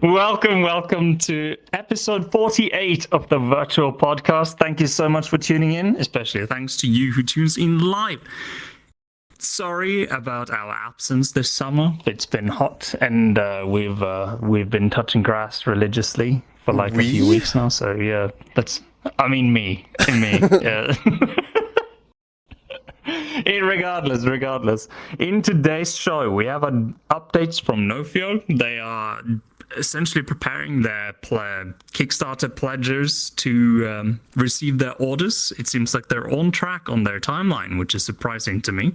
Welcome to episode 48 of the virtual podcast. Thank you so much for tuning in, especially thanks to you who tunes in live. Sorry about our absence this summer. It's been hot, and we've been touching grass religiously for like a few weeks now. So yeah, me. Yeah. Regardless. In today's show, we have updates from Nofio. They are essentially preparing their Kickstarter pledgers to receive their orders. It seems like they're on track on their timeline, which is surprising to me.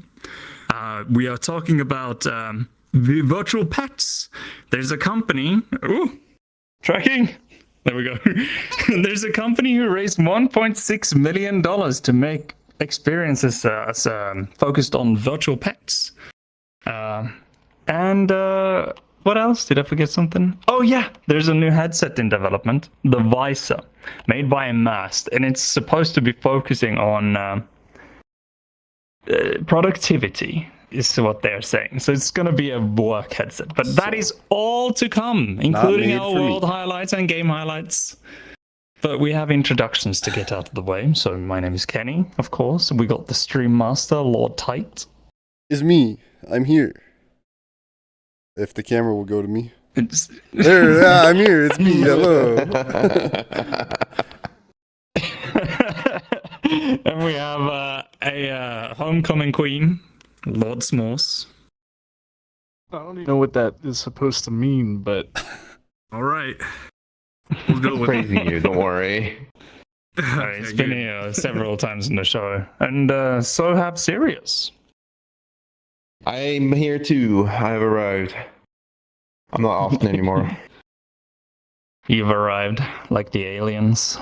We are talking about the virtual pets. There's a company... tracking! There we go. There's a company who raised $1.6 million to make experiences focused on virtual pets. And what else? Did I forget something? Oh yeah, there's a new headset in development, the Visor, made by Immersed, and it's supposed to be focusing on productivity, is what they're saying. So it's going to be a work headset, but that is all to come, including our world highlights and game highlights. But we have introductions to get out of the way. So my name is Kenny, of course. We got the stream master, Lostǃ. It's me. I'm here. If the camera will go to me. I'm here. It's me. Hello. And we have a homecoming queen, Lord Smores'es. I don't even know what that is supposed to mean, but... All right. We'll go with praising you, don't worry. It's been here several times in the show. And so have Sirius'es. I'm here too. I've arrived. I'm not often anymore. You've arrived like the aliens.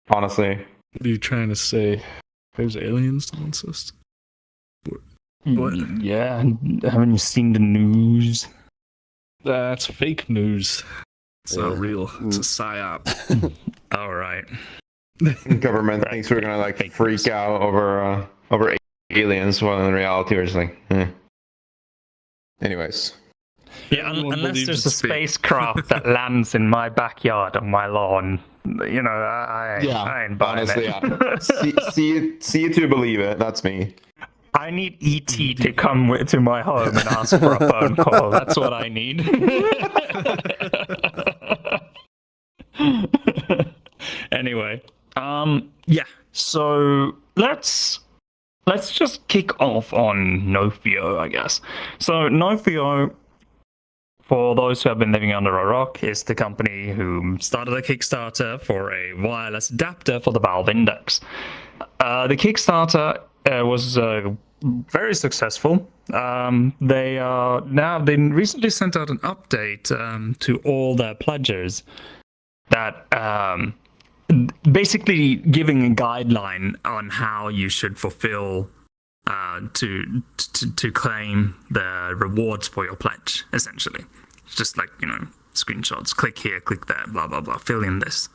Honestly. What are you trying to say? There's aliens on the system? What? Yeah, haven't you seen the news? That's fake news. It's not real. It's a psyop. All right. Government thinks we're gonna freak out over aliens, while in reality we're just like, eh. Anyways. Yeah, unless there's a spacecraft that lands in my backyard on my lawn, you know, I ain't buying honestly, it. Yeah. see you to believe it. That's me. I need E.T. to come to my home and ask for a phone call. That's what I need. Anyway, yeah. So let's just kick off on Nofio, I guess. So Nofio, for those who have been living under a rock, is the company who started a Kickstarter for a wireless adapter for the Valve Index. The Kickstarter was very successful. They recently sent out an update to all their pledgers that basically giving a guideline on how you should fulfill to claim the rewards for your pledge. Essentially, it's just like, you know, screenshots. Click here, click there, blah blah blah. Fill in this.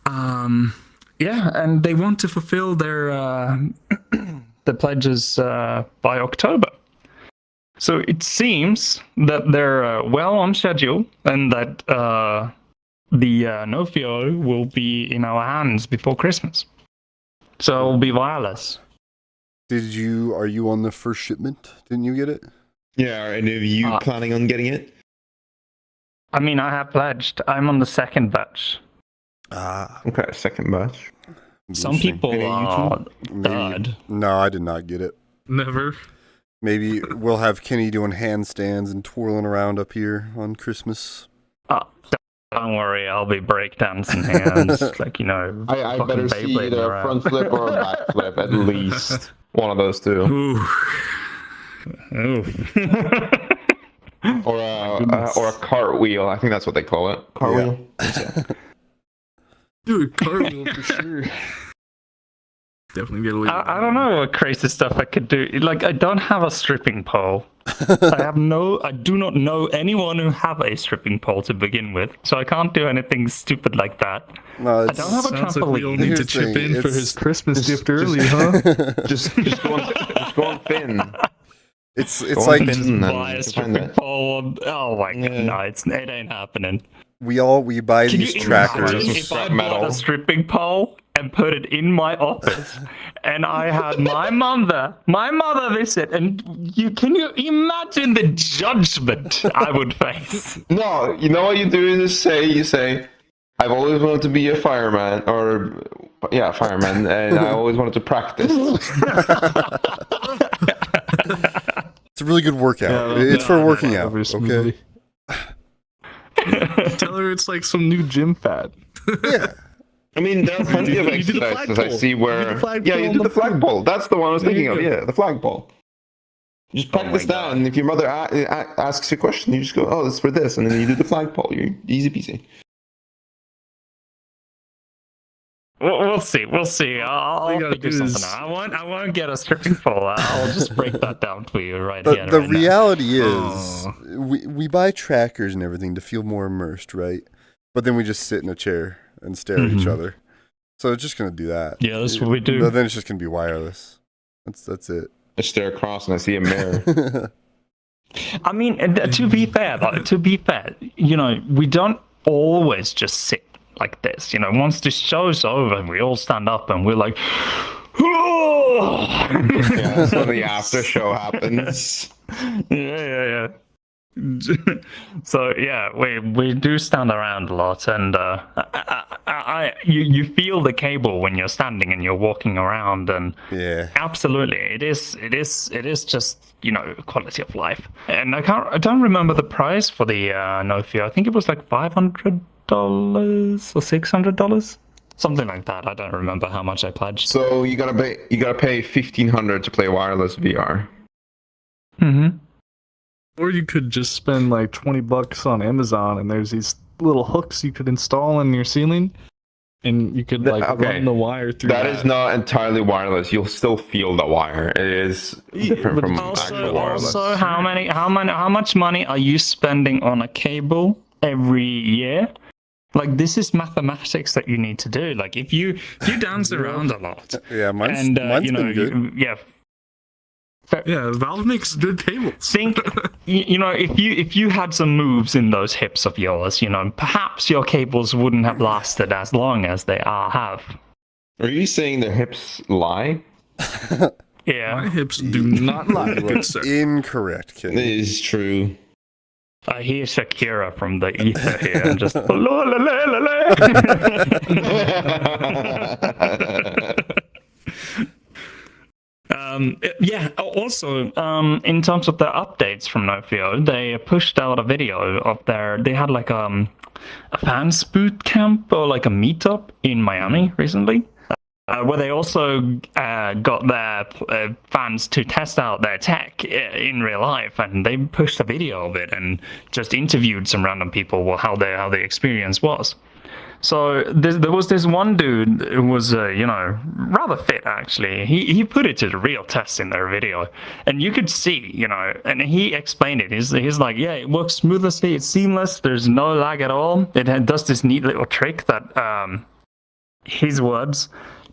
Yeah, and they want to fulfill their the pledges by October. So it seems that they're well on schedule, and that the Nofio will be in our hands before Christmas. So it will be wireless. Are you on the first shipment? Didn't you get it? Yeah, are any of you planning on getting it? I mean, I have pledged. I'm on the second batch. Okay, second batch. Some people are third. No, I did not get it. Never. Maybe we'll have Kenny doing handstands and twirling around up here on Christmas. Don't worry, I'll be breakdancing hands, like, you know. I better see either a front flip or a back flip, at least. One of those two. Ooh. Or a cartwheel. I think that's what they call it. Cartwheel. Yeah. Do a cartwheel for sure. Definitely get away. I don't know what crazy stuff I could do. Like, I don't have a stripping pole. I do not know anyone who have a stripping pole to begin with, so I can't do anything stupid like that. No, I don't have a sounds like we all trampoline. need to chip in For his Christmas gift early, huh? Just go on thin. It's Go like on Fin and Buy a find stripping that. pole. Oh my god, Yeah. no, it ain't happening. we buy Can these you trackers. imagine Some if scrap I bought metal. a stripping pole and put it in my office, and I had my mother visit, and can you imagine the judgment I would face? No, you know what you do is you say, I've always wanted to be a fireman, or yeah, fireman, and I always wanted to practice. It's a really good workout. It's for working out. Okay. Tell her it's like some new gym fad. Yeah. I mean, there are plenty of You do the exercises I flagpole. see You do where... the flagpole Yeah, you on do the the flagpole. That's the one I was There thinking you of. go. Yeah, the flagpole. You just practice that, and if your mother asks you a question, you just go, oh, it's for this, and then you do the flagpole. You're easy peasy. We'll see. I'll you gotta figure do something is- out. I won't get a stripping pole. I'll just break that down for you right The, here. the right now. reality is, we buy trackers and everything to feel more immersed, right? But then we just sit in a chair and stare at each other. So it's just gonna do that. Yeah, that's what we do. But then it's just gonna be wireless. That's it. I stare across and I see a mirror. I mean, to be fair, you know, we don't always just sit like this. You know, once the show's over, we all stand up and we're like, Yeah, that's when the after show happens. yeah. So yeah, we do stand around a lot, and you feel the cable when you're standing and you're walking around, and Yeah. absolutely, it is just, you know, quality of life. And I don't remember the price for the Nofio. I think it was like $500 or $600, something like that. I don't remember how much I pledged. So you gotta pay $1,500 to play wireless VR. Mm-hmm. Or you could just spend like $20 on Amazon, and there's these little hooks you could install in your ceiling, and you could like run the wire through. That is not entirely wireless. You'll still feel the wire. It is different but from also- actual wireless. Also, how much money are you spending on a cable every year? Like, this is mathematics that you need to do. Like, if you dance around a lot, Yeah, mine's and been good. Yeah, Valve makes good cables. Think, you know, if you had some moves in those hips of yours, you know, perhaps your cables wouldn't have lasted as long as they have. Are you saying their hips lie? Yeah. My hips do not lie, You are good sir. incorrect, It Kenny. is true. I hear Shakira from the ether here, and just yeah. Also, in terms of the updates from Nofio, they pushed out a video of they had like a fans boot camp or like a meetup in Miami recently, where they also got their fans to test out their tech in real life, and they pushed a video of it and just interviewed some random people how the experience was. So there was this one dude who was, you know, rather fit actually. He put it to the real test in their video, and you could see, you know, and he explained it. He's like, yeah, it works smoothly, it's seamless, there's no lag at all. It does this neat little trick that, his words,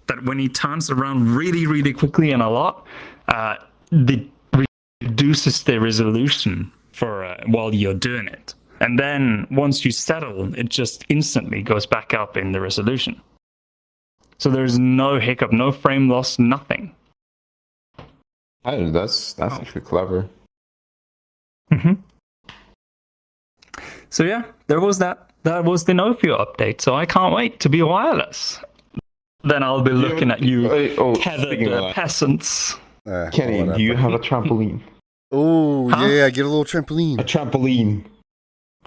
that when he turns around really, really quickly and a lot, it reduces the resolution for while you're doing it. And then once you settle, it just instantly goes back up in the resolution. So there's no hiccup, no frame loss, nothing. That's actually clever. Mm-hmm. So yeah, there was that. That was the Nofio update. So I can't wait to be wireless. Then I'll be looking at you, tethered speaking of that, peasants. Kenny, do you have a trampoline? Oh, Huh? yeah, get a little A trampoline. trampoline.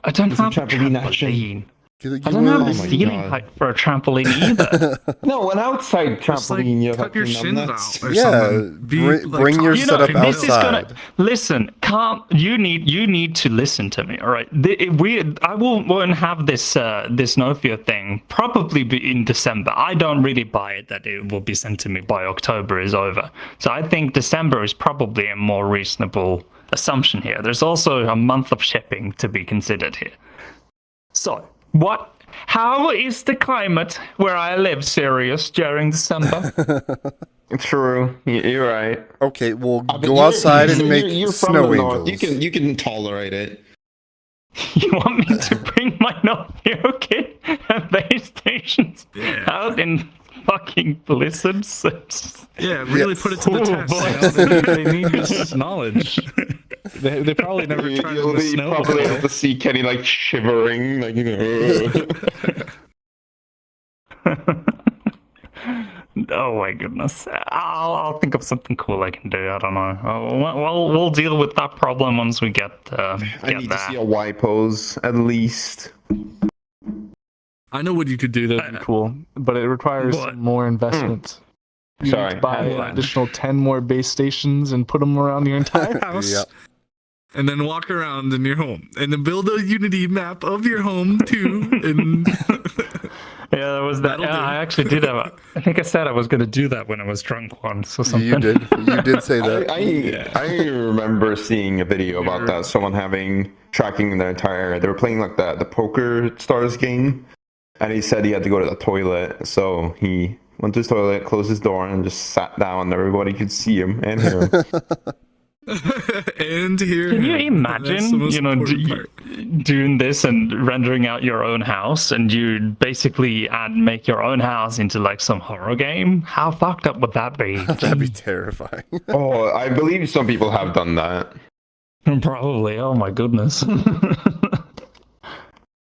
I don't Some have a trampoline trampoline. action. Get I don't have Oh the my ceiling God. height for a trampoline either. No, an outside Just like trampoline. You cut your shins out or Yeah, something. bring your You know, setup this is gonna outside. listen. You need to listen to me. All right, I won't have this Nofio thing probably be in December. I don't really buy it that it will be sent to me by October is over. So I think December is probably a more reasonable assumption here. There's also a month of shipping to be considered here. So What? How is the climate where I live, Sirius, during December? True, you're right. Okay, well, go outside and make you're snow from the angels. North. You can tolerate it. You want me to bring my Nofio kit and base stations out in fucking blizzards? Yeah, really put it to the test. They need this knowledge. They probably never tried in the snow. You'll probably before. able to see Kenny like shivering, like Oh my goodness! I'll think of something cool I can do. I don't know. We'll deal with that problem once we get I need there. to see a Y pose at least. I know what you could do That'd be cool, but it requires What? some more investment. You Sorry. need to buy What? an additional 10 more base stations and put them around your entire house. Yep. and then walk around in your home, and then build a Unity map of your home too. And Yeah, that was that. That'll do. I actually did have. I think I said I was going to do that when I was drunk once or something. You did say that. I remember seeing a video about that. Someone tracking their entire. They were playing like the Poker Stars game, and he said he had to go to the toilet, so he went to his toilet, closed his door, and just sat down. And everybody could see him and hear him. and here. Can you That's the imagine, most you know, important part. doing this and rendering out your own house, and you basically make your own house into like some horror game? How fucked up would that be? That'd be terrifying. Oh, I believe some people have done that. Probably. Oh my goodness.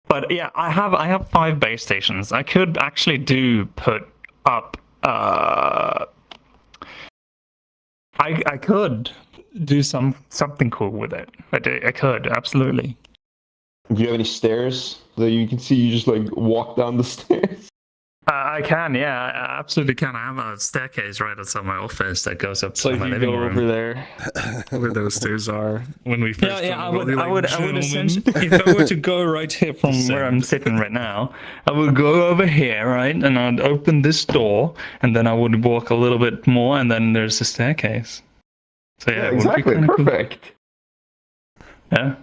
But yeah, I have 5 base stations. I could actually put up. I could do something cool with it. I could absolutely. Do you have any stairs that you can see? You just like walk down the stairs. I can, yeah, I absolutely can. I have a staircase right outside my office that goes up So to if my you living go room. over there, Where those stairs are when we first. I come, would we'll be like, essentially, "Gentlemen." if I were to go right here from where I'm sitting right now, I would go over here, right, and I'd open this door, and then I would walk a little bit more, and then there's the staircase. So yeah, Yeah, it would be exactly. kinda cool. Perfect. Yeah.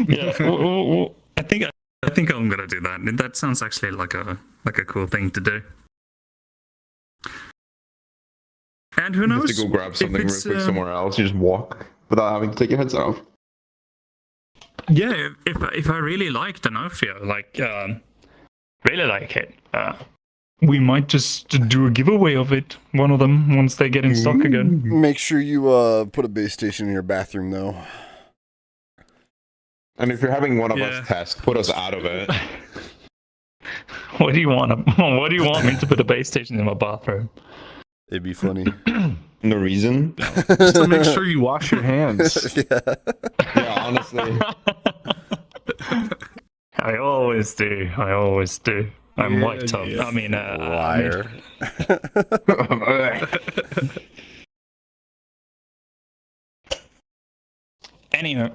Yeah. Well, I think I'm gonna do that. That sounds actually like a cool thing to do. And who You have knows? to go grab if something real it's, quick somewhere else. You just walk without having to take your heads off. Yeah, if I really like the Nofio, really like it, we might just do a giveaway of it. One of them once they get in stock again. Make sure you put a base station in your bathroom, though. And if you're having one of Yeah. us test, put us out of it. What do you want? What do you want me to put a base station in my bathroom? It'd be funny. No reason. just to make sure you wash your hands. Yeah. Yeah, honestly. I always do. I'm Yeah, white top. yeah. I mean, Liar. Anyway,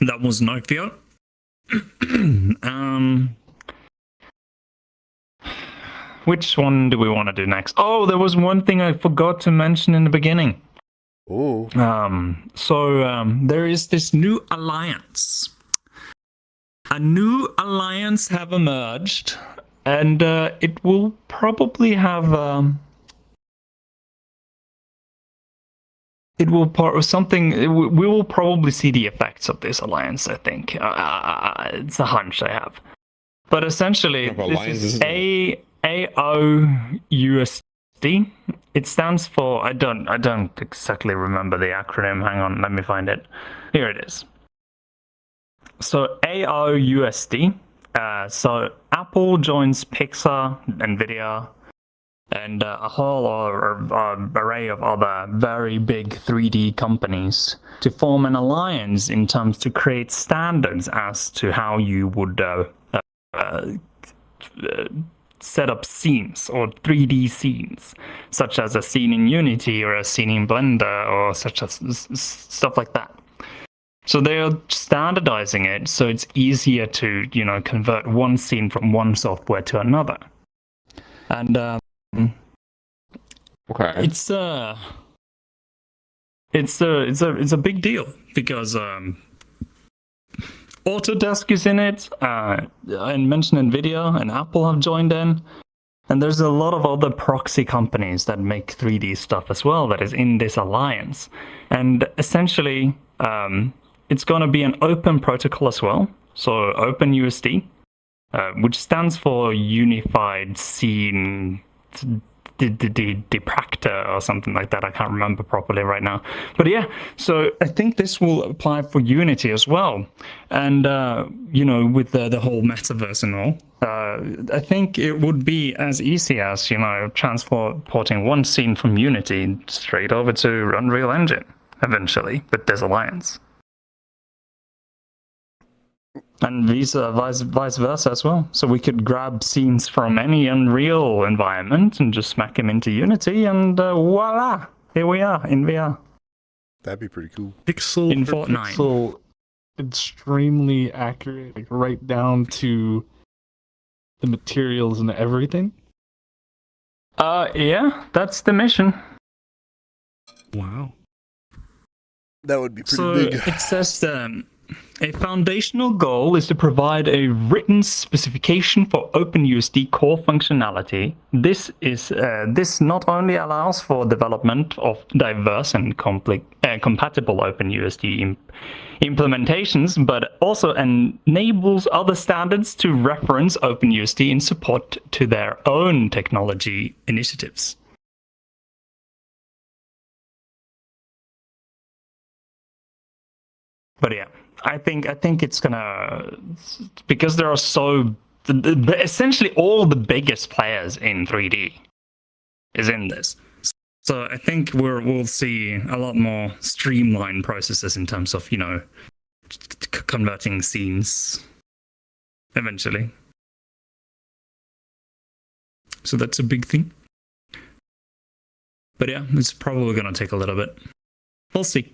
that was Nofio. Which one do we want to do next? Oh, there was one thing I forgot to mention in the beginning. Oh. There is this new alliance. A new alliance have emerged, and it will probably have we will probably see the effects of this alliance, I think. It's a hunch I have. But essentially, What kind of alliance this is is AOUSD. It stands for, I don't exactly remember the acronym. Hang on, let me find it. Here it is. So AOUSD. So Apple joins Pixar, Nvidia, and a whole array of other very big 3D companies to form an alliance in terms to create standards as to how you would set up scenes or 3D scenes, such as a scene in Unity or a scene in Blender or such as stuff like that. So they are standardizing it so it's easier to, convert one scene from one software to another. And Okay. it's a big deal because Autodesk is in it. I mentioned Nvidia and Apple have joined in. And there's a lot of other proxy companies that make 3D stuff as well that is in this alliance. And essentially, it's going to be an open protocol as well. So OpenUSD, which stands for Unified Scene Depractor or something like that. I can't remember properly right now. But yeah, so I think this will apply for Unity as well. And, with the whole metaverse and all, I think it would be as easy as, transporting one scene from Unity straight over to Unreal Engine eventually with this alliance. And vice versa as well. So we could grab scenes from any Unreal environment and just smack them into Unity, and voila! Here we are in VR. That'd be pretty cool. Pixel In for Fortnite. pixel, extremely accurate, like right down to the materials and everything. Yeah, that's the mission. Wow. That would be pretty So big. it says a foundational goal is to provide a written specification for OpenUSD core functionality. This not only allows for development of diverse and compatible OpenUSD implementations, but also enables other standards to reference OpenUSD in support to their own technology initiatives. But yeah, I think it's gonna, because there are essentially all the biggest players in 3D is in this. So I think we'll see a lot more streamlined processes in terms of, converting scenes eventually. So that's a big thing. But yeah, it's probably gonna take a little bit. We'll see.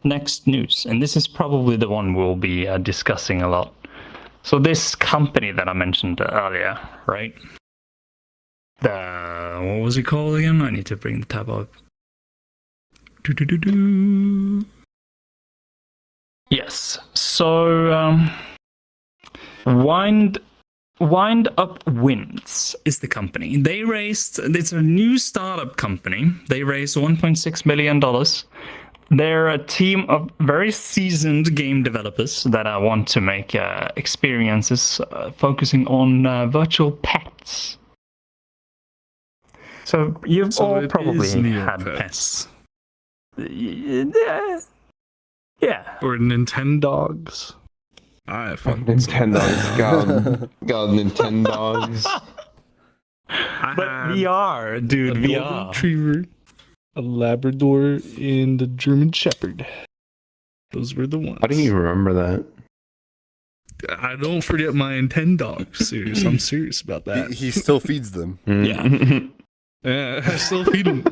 Next news, and this is probably the one we'll be discussing a lot. So this company that I mentioned earlier, right? What was it called again? I need to bring the tab up. Yes. So Wind Up Winds is the company. It's a new startup company. They raised $1.6 million. They're a team of very seasoned game developers that want to make experiences focusing on virtual pets. So you've all probably had pets. Yeah. Or Nintendogs. I fucking Nintendogs. God, Nintendogs. But VR, dude, a VR. golden retriever. A Labrador and a German Shepherd. Those were the ones. How do you remember that? I don't forget my Nintendogs. Serious. I'm serious about that. He still feeds them. Yeah. I still feed them.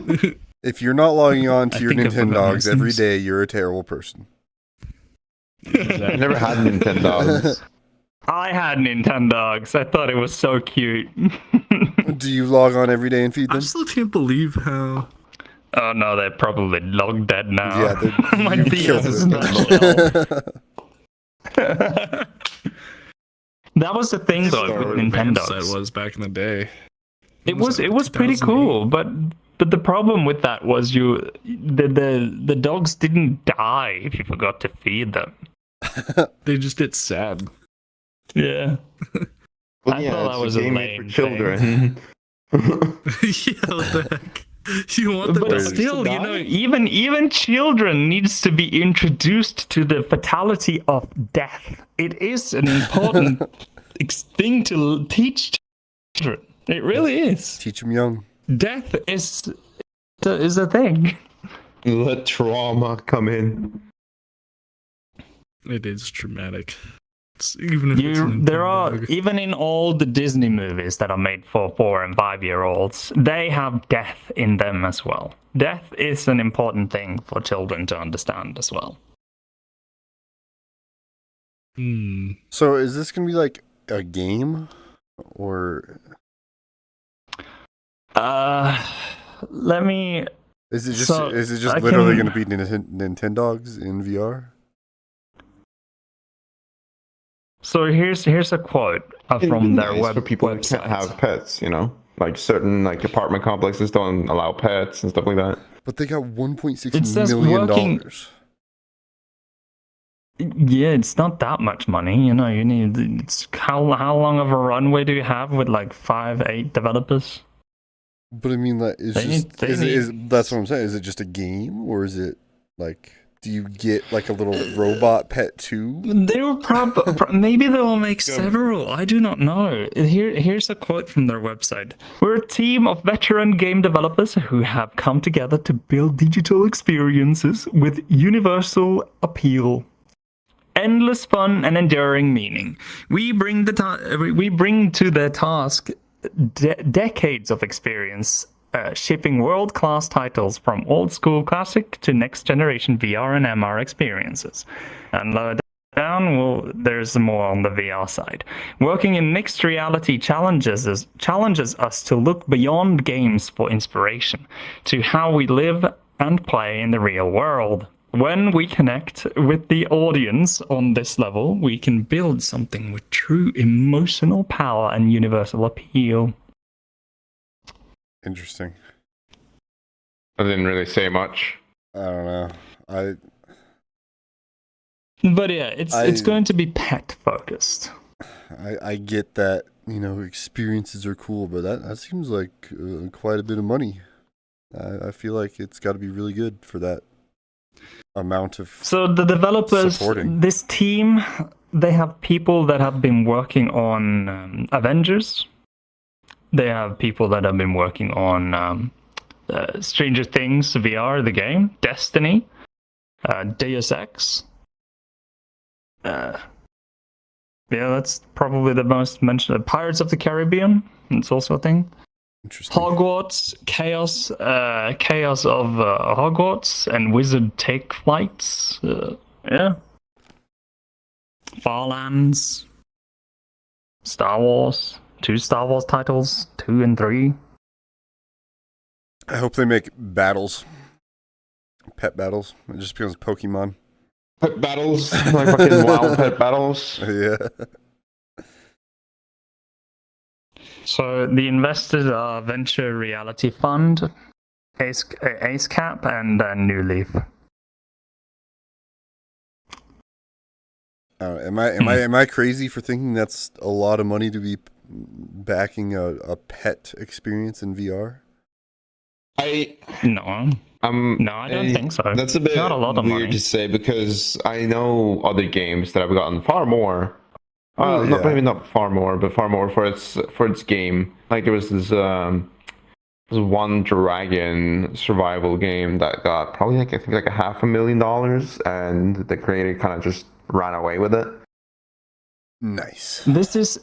If you're not logging on to I your think I've forgotten Nintendogs my every Sims. day, you're a terrible person. I never had Nintendogs. I had Nintendogs. I thought it was so cute. Do you log on every day and feed I them? still can't believe how. Oh no, they're probably long dead now. Yeah, my you PS killed is them. not loyal. That was the thing though with Advanced Nintendogs. that was back in the day. It was like pretty 2008. cool, but the problem with that was the dogs didn't die if you forgot to feed them. They just get sad. Yeah. Well, I yeah, thought that it's was a a game made for lame children. Yeah, what the heck? You want the But dogs still, to you die? know, even children needs to be introduced to the fatality of death. It is an important thing to teach children. It really is. Teach them young. Death is a thing. Let trauma come in. It is traumatic. Even if it's There are, Nintendo. even in all the Disney movies that are made for 4 and 5-year-olds, they have death in them as well. Death is an important thing for children to understand as well. So is this going to be like a game? Or Let me... is it just So, is it I just literally can- going to be Nintendogs in VR? So here's a quote from their Nice for people that website. can't have pets, you know? Like certain like apartment complexes don't allow pets and stuff like that. But they got $1.6 It says million. Yeah, it's not that much money, you know. You need how long of a runway do you have with like 5-8 developers? But I mean, like, that's what I'm saying. Is it just a game, or is it like? Do you get like a little robot pet too? They will maybe they will make several. I do not know. Here's a quote from their website. We're a team of veteran game developers who have come together to build digital experiences with universal appeal, endless fun, and enduring meaning. We bring to the task decades of experience. Shipping world-class titles from old-school classic to next-generation VR and MR experiences. And lower down, there's more on the VR side. Working in mixed reality challenges us to look beyond games for inspiration to how we live and play in the real world. When we connect with the audience on this level, we can build something with true emotional power and universal appeal. Interesting. I didn't really say much. I don't know. But yeah, it's going to be pet focused. I get that, you know, experiences are cool, but that seems like quite a bit of money. I feel like it's got to be really good for that amount of. So the developers, this team, they have people that have been working on Avengers. They have people that have been working on Stranger Things VR, the game, Destiny, Deus Ex. Yeah, that's probably the most mentioned. Pirates of the Caribbean, it's also a thing. Interesting. Hogwarts, Chaos of Hogwarts, and Wizard Take Flights. Yeah. Farlands, Star Wars. 2 Star Wars titles, 2 and 3. I hope they make battles. Pet battles. It just becomes Pokemon. Pet battles? Like fucking wild pet battles? Yeah. So the investors are Venture Reality Fund, Ace Cap, and New Leaf. Am I crazy for thinking that's a lot of money to be backing a pet experience in VR? No, I don't think so. That's a bit not a lot of weird money to say because I know other games that have gotten far more. Maybe not far more, but far more for its game. Like there was this one dragon survival game that got probably I think like $500,000, and the creator kind of just ran away with it. Nice. This is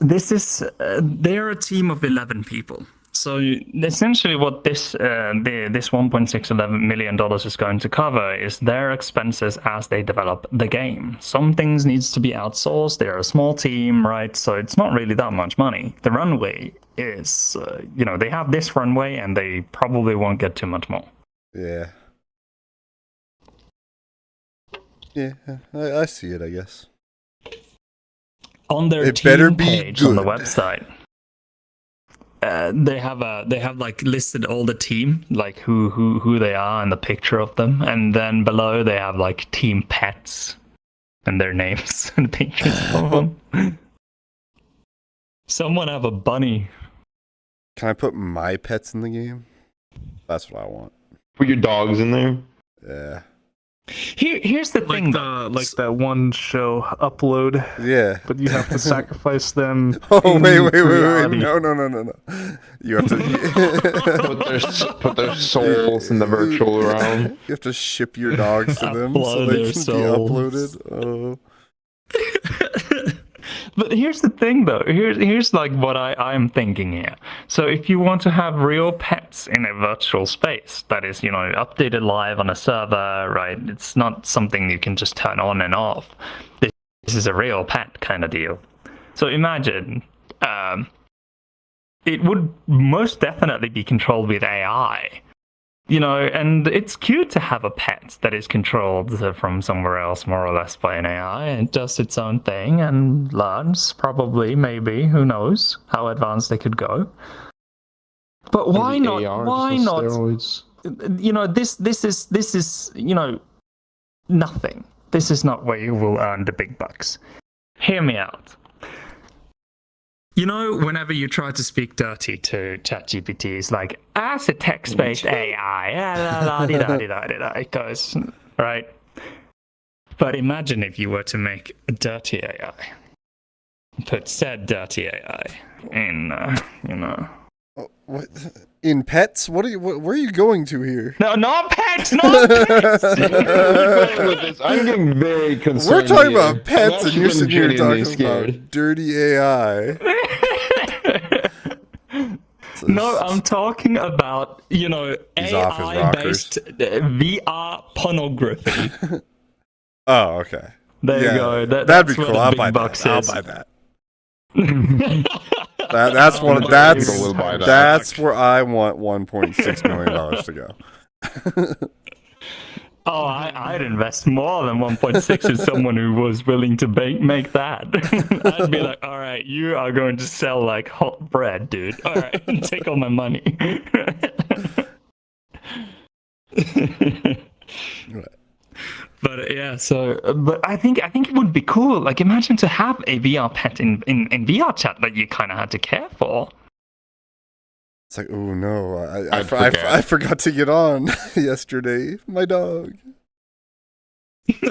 they're a team of 11 people. So essentially what this $1.611 million is going to cover is their expenses as they develop the game. Some things needs to be outsourced. They're a small team, right? So it's not really that much money. The runway is, they have this runway and they probably won't get too much more. Yeah. Yeah, I see it, I guess. On their team page on the website, they have like listed all the team, like who they are and the picture of them, and then below they have like team pets and their names and pictures of them. Someone have a bunny. Can I put my pets in the game? That's what I want. Put your dogs in there. Yeah. Here's the thing, like that one show Upload. Yeah. But you have to sacrifice them. Oh wait! No! You have to put their souls in the virtual realm. You have to ship your dogs to them so they can be uploaded. Oh. But here's the thing, though. Here's like what I'm thinking here. So if you want to have real pets in a virtual space that is, updated live on a server, right? It's not something you can just turn on and off. This is a real pet kind of deal. So imagine, it would most definitely be controlled with AI. and it's cute to have a pet that is controlled from somewhere else, more or less, by an AI, and does its own thing and learns, probably, maybe, who knows how advanced they could go. But why not? Why not? Steroids. This is nothing. This is not where you will earn the big bucks. Hear me out. Whenever you try to speak dirty to ChatGPT, it's like, as a text-based AI, it goes, right? But imagine if you were to make a dirty AI. Put said dirty AI in, What? In pets? Where are you going to here? No, not pets, not pets! I'm getting very concerned. We're talking about pets, and you're sitting here talking about dirty AI. No, I'm talking about, AI-based VR pornography. Oh, okay. There you go. That'd be cool. I'll buy that. I'll buy that. That's where I want $1.6 million to go. Oh, I'd invest more than 1.6 in someone who was willing to make that. I'd be like, all right, you are going to sell like hot bread, dude. All right, take all my money. But yeah, but I think it would be cool. Like, imagine to have a VR pet in VR chat that you kind of had to care for. It's like, oh no, I forgot to get on yesterday. My dog.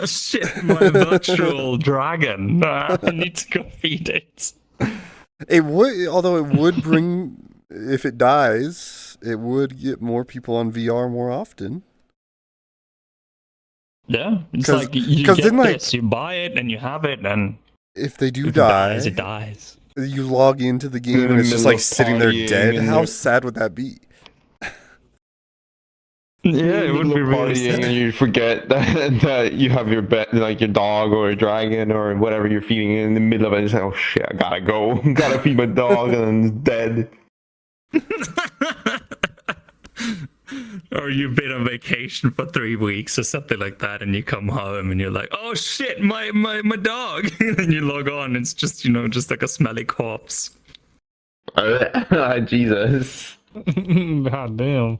Shit, my virtual dragon. I need to go feed it. Although it would bring, if it dies, it would get more people on VR more often. Yeah, it's like you get this, you buy it and you have it, and if they do die, it dies. You log into the game and it's just like sitting there dead. How sad would that be? Yeah, it would be really sad. And you forget that you have your pet, like your dog or a dragon or whatever you're feeding in the middle of it. And it's like, oh shit, I gotta go. Gotta feed my dog and it's dead. Or you've been on vacation for 3 weeks or something like that, and you come home and you're like, oh shit, my dog. And you log on, it's just, just like a smelly corpse. Jesus. God damn.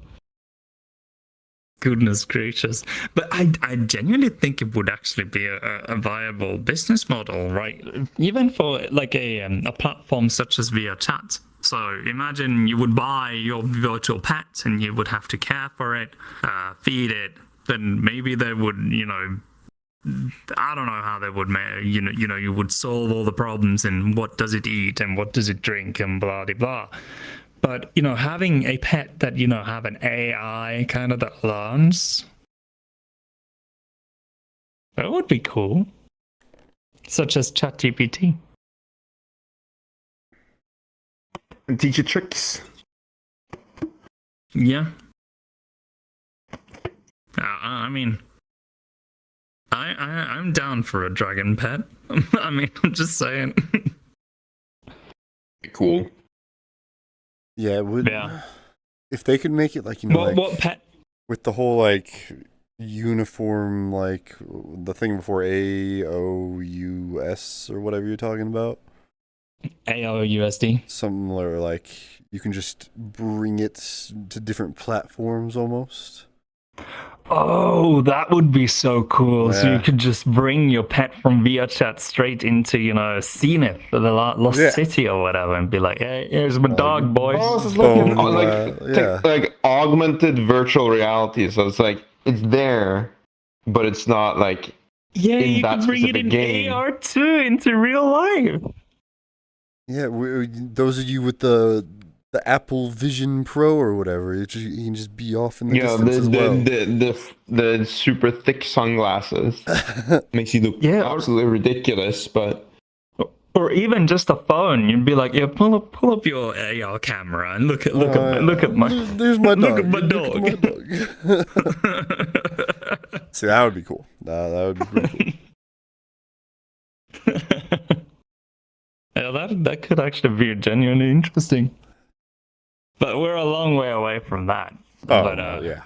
Goodness gracious. But I genuinely think it would actually be a viable business model, right? Even for like a platform such as VR Chat. So imagine you would buy your virtual pet and you would have to care for it, feed it. Then maybe they would, I don't know how they would, you would solve all the problems and what does it eat and what does it drink and blah, blah, blah. But, having a pet that, have an AI kind of that learns, that would be cool. Such as ChatGPT. And teach you tricks. Yeah. I mean, I'm down for a dragon pet. I mean, I'm just saying. Cool. Yeah, it would. Yeah. If they could make it like, what pet? With the whole like uniform, like the thing before AOUS or whatever you're talking about. AOUSD. Similar, like you can just bring it to different platforms almost. Oh, that would be so cool. Yeah. So you could just bring your pet from VR Chat straight into, Zenith, the Lost City or whatever, and be like, hey, here's my dog, boys. Oh, like augmented virtual reality. So it's like, it's there, but it's not like you can bring it in game. AR too, into real life. Yeah, those of you with the Apple Vision Pro or whatever, you can just be off in the distance as well. The super thick sunglasses makes you look absolutely ridiculous, but or even just a phone, you'd be like, pull up your AR camera and look at my there's my dog. Look at my dog. See, that would be cool. That would be pretty cool. Yeah, that could actually be genuinely interesting. But we're a long way away from that. Oh, yeah.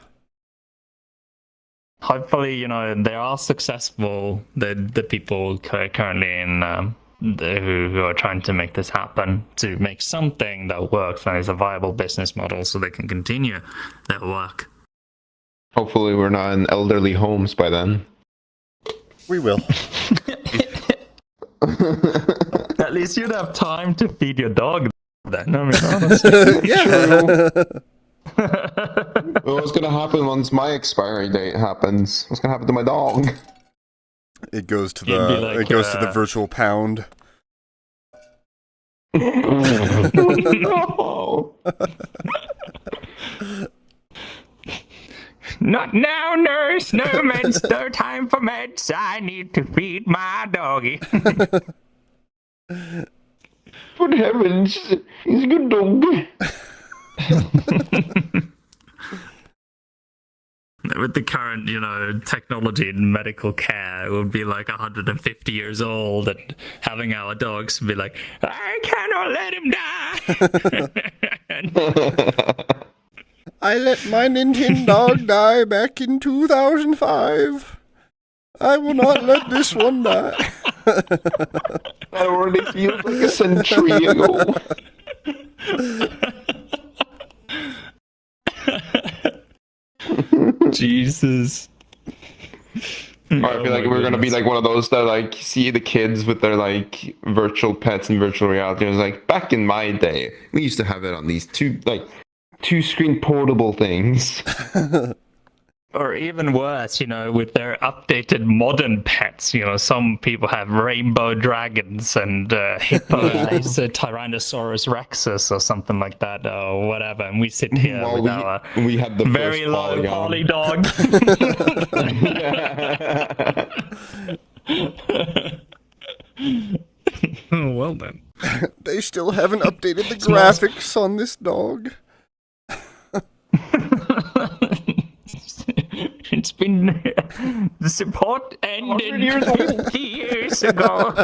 hopefully, they are successful. The people currently in who are trying to make this happen, to make something that works and is a viable business model, so they can continue their work. Hopefully, we're not in elderly homes by then. We will. At least you'd have time to feed your dog. Then, I mean, honestly. Yeah. What's gonna happen once my expiry date happens? What's gonna happen to my dog? It goes to It'd be the like, it goes to the virtual pound. No. Not now, nurse. No meds. No time for meds. I need to feed my doggy. Good heavens, he's a good dog. With the current, technology in medical care, it would be like 150 years old, and having our dogs be like, I cannot let him die. I let my Nintendo dog die back in 2005. I will not let this one die. That already feels like a century ago. Jesus. I feel like we're gonna be like one of those that like see the kids with their like virtual pets and virtual reality. It's like back in my day, we used to have it on these two screen portable things. Or even worse, with their updated modern pets. Some people have rainbow dragons and Tyrannosaurus Rexus or something like that, or whatever. And we sit here with our we had the very first low poly dog. Oh, well then. They still haven't updated the graphics on this dog. It's been the support ended 50 years ago.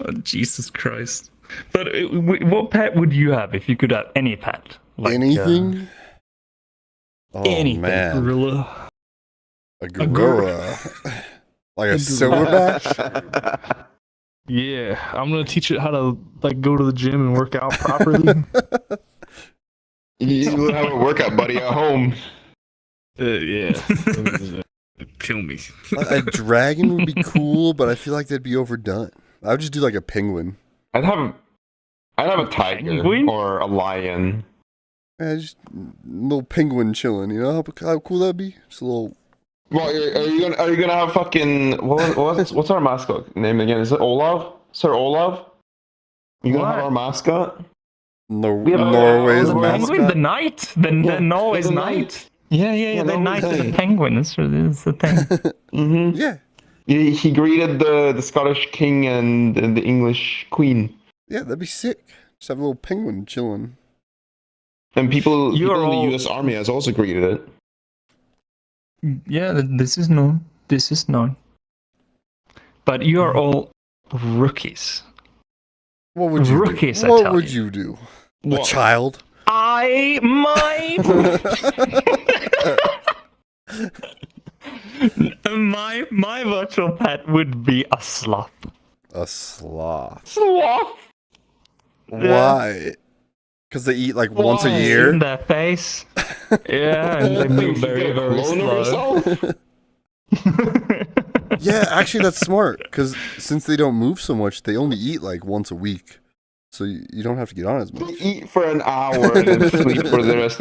Oh, Jesus Christ. But what pet would you have if you could have any pet? Like, Anything? Oh anything. man, Gorilla. a gorilla, like a silverback. Yeah, I'm gonna teach it how to go to the gym and work out properly. You will have a workout buddy at home. Yeah. Kill me. A dragon would be cool, but I feel like that'd be overdone. I would just do like a penguin. I'd have a tiger Penguin? or a lion. Yeah, just a little penguin chilling. You know how cool that'd be? Just a little. Well, are you gonna have fucking what's our mascot name again? Is it Olav? Sir Olav? You gonna have our mascot? Norway's the mascot. penguin, the knight, the Norway's the knight. Yeah, the knight Norway's is a knight. penguin. Is the thing. Mm-hmm. Yeah, He greeted the Scottish king and the English queen. yeah, that'd be sick. Just have a little penguin chilling. And people in the all- U.S. Army has also greeted it. Yeah, this is known. But you are all rookies. What would you Rookies, do? I What tell would you. you do? A What? child? My virtual pet would be a sloth. A sloth. Sloth. Why? Because they eat like once a In year. their face. Yeah, and they move very, very slow. Yeah, actually, that's smart. Because since they don't move so much, they only eat like once a week, so you don't have to get on as They much. eat for an hour and then sleep for the rest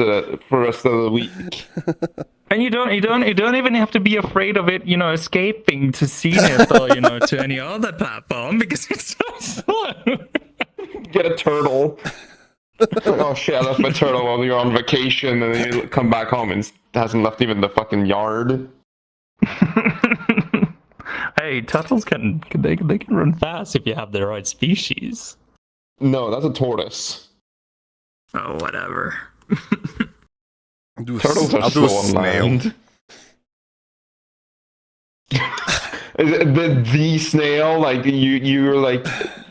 of the week. And you don't even have to be afraid of it, escaping to Zenith or to any other platform because it's so slow. Get a turtle. Oh shit! I left my turtle while you're on vacation, and then you come back home and it hasn't left even the fucking yard. Hey, turtles can run fast if you have the right species. No, that's a tortoise. Oh, whatever. Turtles are I'll do a slow on snail. land. Is it the snail? Like you're like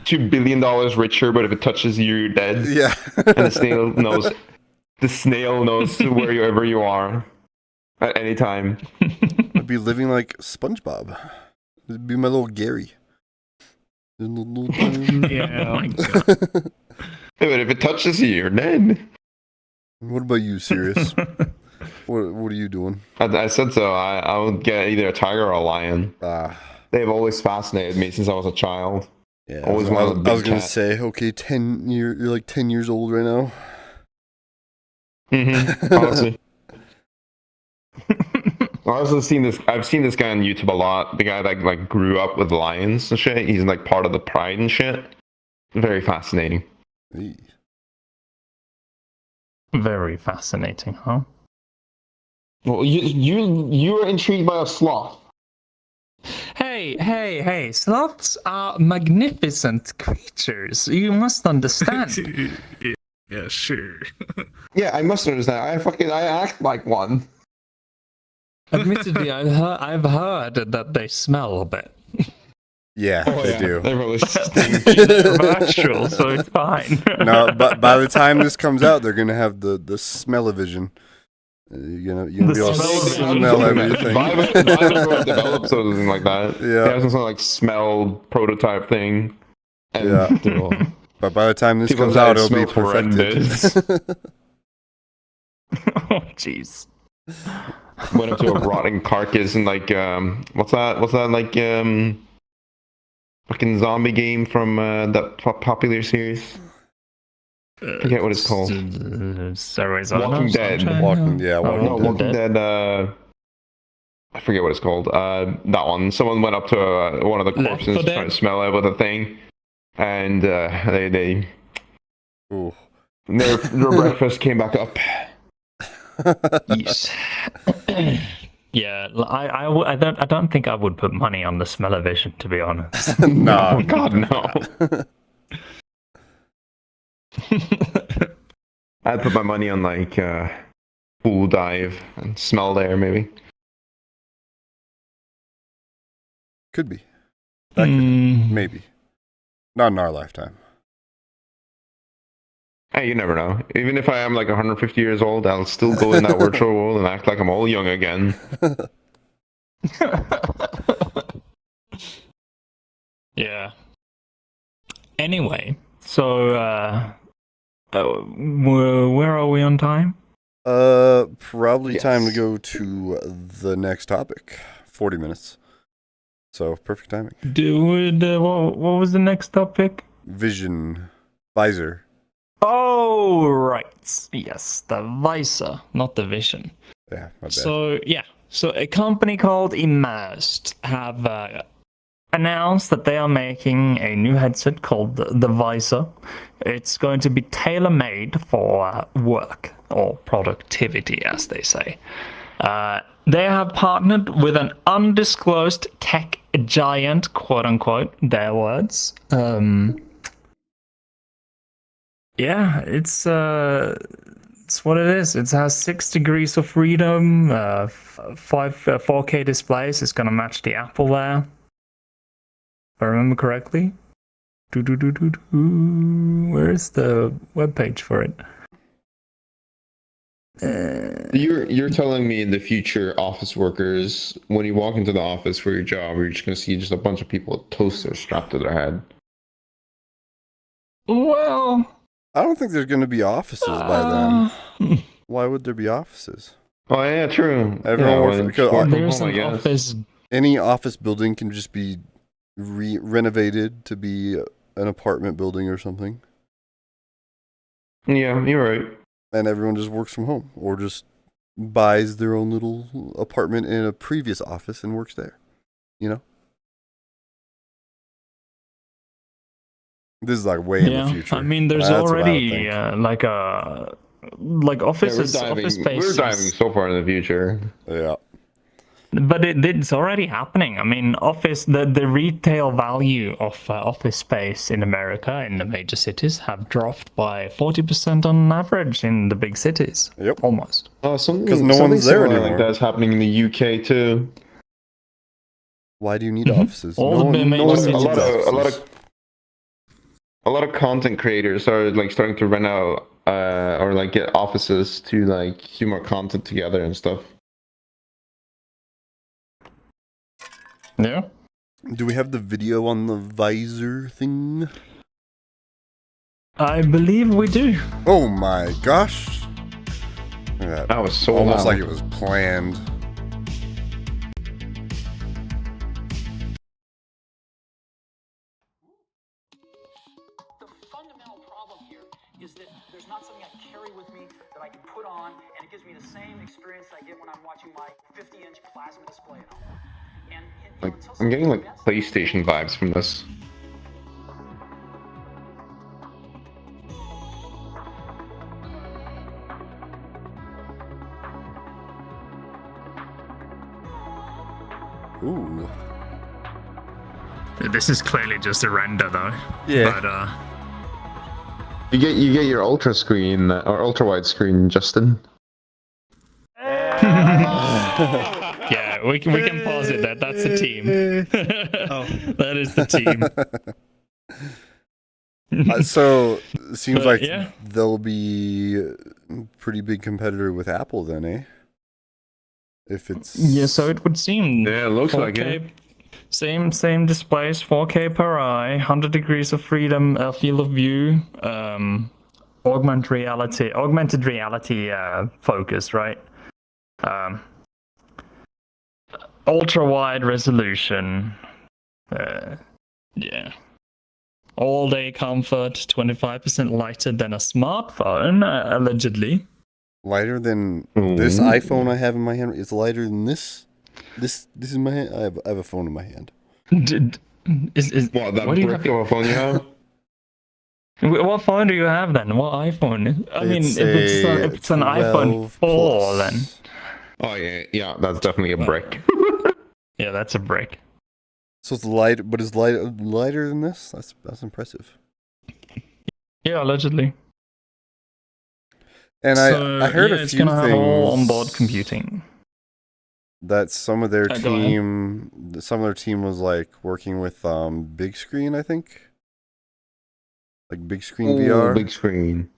$2 billion richer, but if it touches you, you're dead. Yeah. And the snail knows The snail knows wherever you are at any time. I'd be living like SpongeBob. It'd be my little Gary. Yeah. Oh my God. Hey, but if it touches you, you're dead. What about you, Sirius? What are you doing? I said so. I would get either a tiger or a lion. They've always fascinated me since I was a child. Yeah, Always I wanted a big was gonna cat. say, okay, you're like 10 years old right now. Honestly. I've seen this guy on YouTube a lot. The guy that like grew up with lions and shit. He's like part of the pride and shit. Very fascinating. Hey. Very fascinating, huh? Well, you were intrigued by a sloth. Hey, sloths are magnificent creatures. You must understand. Yeah, sure. Yeah, I must understand. I act like one. Admittedly, I've heard that they smell a bit. Yeah, they do. They really stink. They're virtual, so it's fine. No, but by the time this comes out, they're gonna have the smell-o-vision. You're gonna be able to smell everything. Vive developed something like that. Yeah. They have some sort of like smell prototype thing. And Yeah. But by the time this People comes say out, it it'll be smells horrendous. perfected. Oh, jeez. Went up to a rotting carcass and like what's that like fucking zombie game from that popular series? I forget what it's called. Walking Dead. Walking Dead. I forget what it's called. That one. Someone went up to one of the corpses trying to smell it with a thing, and their breakfast came back up. Yes. Yeah, I don't think I would put money on the smell-o-vision, to be honest. No, Oh, God, no. I'd put my money on like pool dive and smell there, maybe. could be. That could maybe. Not in our lifetime. Hey, you never know. Even if I am like 150 years old, I'll still go in that virtual world and act like I'm all young again. Yeah. Anyway, so where are we on time? Probably Yes. time to go to the next topic. 40 minutes. So perfect timing. What was the next topic? Vision visor. Oh, right. Yes, the visor, not the vision. Yeah, my bad. So a company called Immersed have announced that they are making a new headset called the Visor. It's going to be tailor-made for work or productivity, as they say. They have partnered with an undisclosed tech giant, quote-unquote, their words. Yeah, it's what it is. It has 6 degrees of freedom, 4K displays. It's gonna match the Apple there, if I remember correctly. Where is the webpage for it? You're telling me in the future, office workers, when you walk into the office for your job, you're just going to see just a bunch of people with toasters strapped to their head. Well, I don't think there's going to be offices by then. Why would there be offices? Oh yeah, true. Everyone works because there's an office. any office building can just be renovated to be an apartment building or something. Yeah, you're right. And everyone just works from home or just buys their own little apartment in a previous office and works there. You know? This is like way in the future. I mean, there's That's what I would already think. like offices, Yeah, office spaces. we're diving so far in the future. Yeah. But it's already happening. I mean, the retail value of office space in America, in the major cities, have dropped by 40% on average in the big cities. Yep. Almost. Oh, Because no one's there anymore. Like that's happening in the UK too. Why do you need offices? All the major one cities. needs offices. A lot of content creators are like starting to rent out or like get offices to like do more content together and stuff. Yeah. Do we have the video on the visor thing? I believe we do. Oh my gosh. Look at that. That was so Almost loud. like it was planned. The fundamental problem here is that there's not something I carry with me that I can put on, and it gives me the same experience I get when I'm watching my 50-inch plasma display at home. And Like, I'm getting like PlayStation vibes from this. Ooh. This is clearly just a render, though. Yeah. But You get your ultra screen or ultra wide screen, Justin. yeah, we can pause it there. That's the team. That is the team. So it seems But, like yeah. they'll be a pretty big competitor with Apple then, eh? If it's Yeah, so it would seem. Yeah, it looks like 4K, it. Same displays, 4K per eye, 100 degrees of freedom, field of view, augmented reality focus, right? Ultra wide resolution. Yeah. All day comfort, 25% lighter than a smartphone, allegedly. lighter than this iPhone I have in my hand. It's lighter than this. This is my hand. I have a phone in my hand. What, that what do you brick have? of a phone you have? What phone do you have then? What iPhone? I mean, It's if it's an iPhone 12 4, Plus. then Oh yeah, that's definitely a brick. yeah, that's a brick. So it's light, but it's lighter than this. That's impressive. Yeah, allegedly. And So, I heard yeah, a it's few gonna have all things onboard computing. that some of their Go ahead. team was like working with big screen, I think, like big screen VR, Big screen.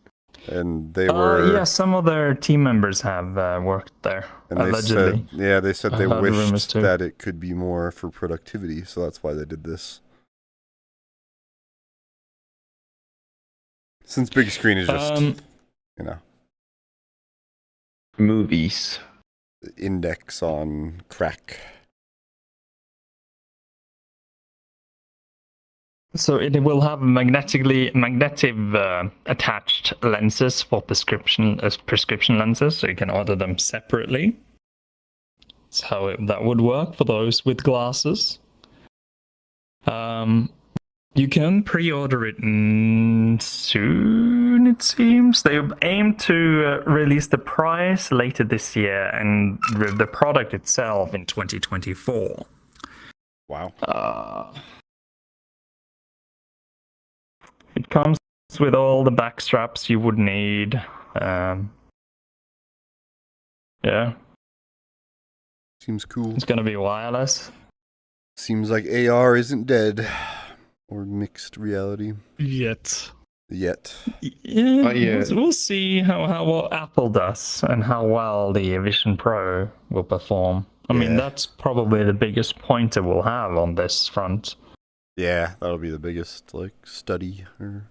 and they were Yeah, some of their team members have worked there, and they allegedly. said they said I they heard rumors wished too. that it could be more for productivity, so that's why they did this. Since big screen is just you know, Movies. index on crack. So it will have magnetic attached lenses for prescription lenses, so you can order them separately. That's how that would work for those with glasses. You can pre-order it soon, it seems. They aim to release the price later this year and the product itself in 2024. Wow. It comes with all the back straps you would need. Yeah, Seems cool. it's gonna be wireless. Seems like AR isn't dead. Or mixed reality. Yet. Yet. Yeah, yeah. We'll see how well Apple does and how well the Vision Pro will perform. I mean, Yeah. that's probably the biggest pointer we'll have on this front. Yeah, that'll be the biggest study or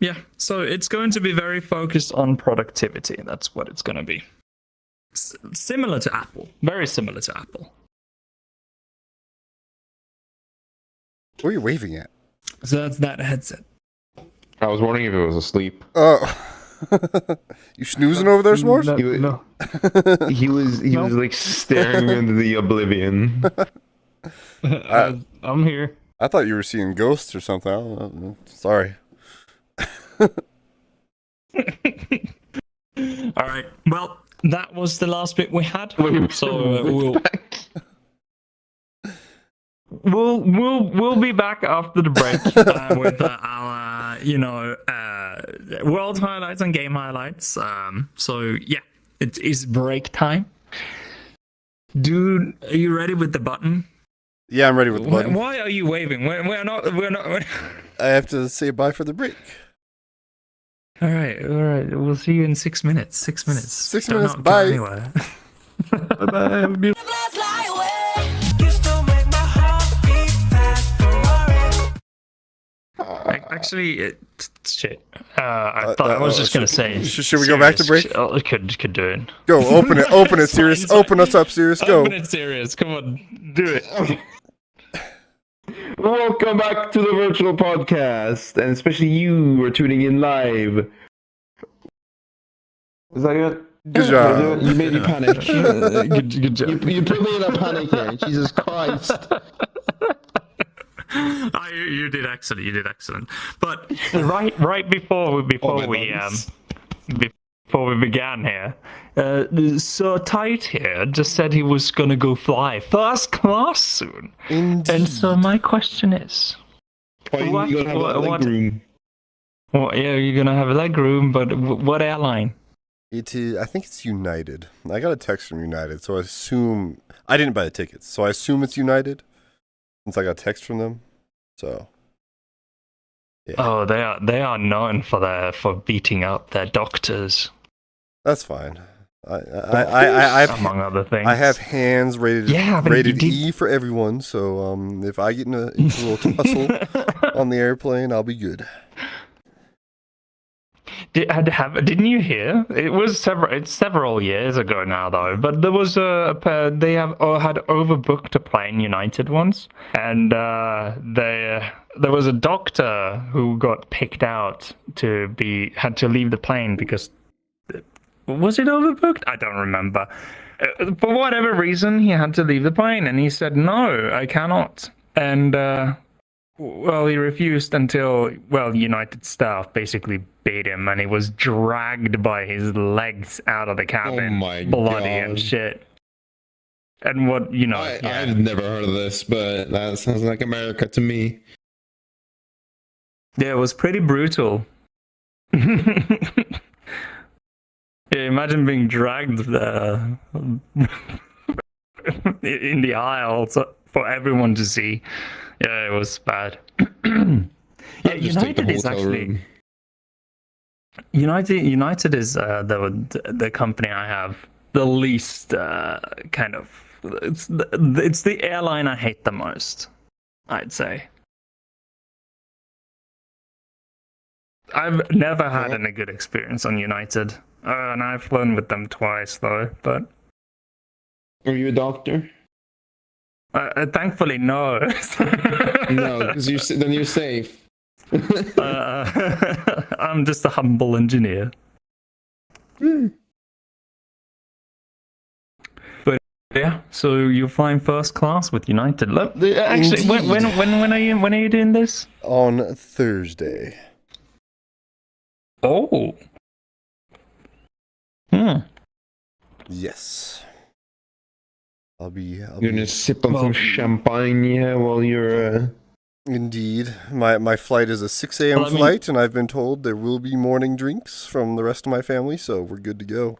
Yeah, so it's going to be very focused on productivity. That's what it's going to be. Similar to Apple. Very similar to Apple. what are you waving at? So that's that headset. I was wondering if it was asleep. Oh. You snoozing over there, S'mores? No. He was like staring into the oblivion. I'm here. I thought you were seeing ghosts or something. I don't know. Sorry. All right. Well, that was the last bit we had. So we'll be back after the break with our world highlights and game highlights. So yeah, it is break time. Dude, are you ready with the button? Yeah, I'm ready with the button. Why are you waving? We're not. I have to say bye for the break. All right. We'll see you in 6 minutes. 6 minutes. 6 Don't minutes. not go Bye. anywhere. Bye bye. Have a beautiful. Actually, shit. I thought I was just gonna say. Should we go back to break? Could do it. Go, open it, open it, Sirius. Open us up, Sirius. Go. Open it, Sirius. Come on, do it. Welcome back to the virtual podcast, and especially you who are tuning in live. Is that it? Good job. You made me panic. Good job. You put me in a panic here. Jesus Christ. You did excellent. You did excellent. But right before we began here, Sir Tight here just said he was gonna go fly first class soon. Indeed. And so my question is, What? You're gonna have a leg room. Well, yeah, you're gonna have a leg room, but what airline? It is. I think it's United. I got a text from United, so I assume I didn't buy the tickets, so I assume it's United, since I got a text from them. So. Yeah. Oh, they are known for beating up their doctors. That's fine. I among other things. I have hands rated you E for everyone, so if I get into a little tussle on the airplane, I'll be good. Didn't you hear? It's several years ago now, though. But there was they had overbooked a plane, United once, and there was a doctor who got picked out had to leave the plane because was it overbooked? I don't remember. For whatever reason, he had to leave the plane, and he said, "No, I cannot." And well, he refused until, United staff basically beat him, and he was dragged by his legs out of the cabin, Oh my bloody God. and shit. And I've never heard of this, but that sounds like America to me. Yeah, it was pretty brutal. Yeah, imagine being dragged in the aisle for everyone to see. Yeah, it was bad. Yeah, United is actually. United is the company I have the least kind of. It's the airline I hate the most, I'd say. I've never had any good experience on United, and I've flown with them twice though. But Are you a doctor? thankfully, no. No, because then you're safe. I'm just a humble engineer. But yeah, so you're flying first class with United. Actually, when are you doing this? On Thursday. Oh. Yes. I'll be You're gonna sip on some champagne, yeah, while you're. Indeed. My flight is a 6 a.m. flight, and I've been told there will be morning drinks from the rest of my family, so we're good to go.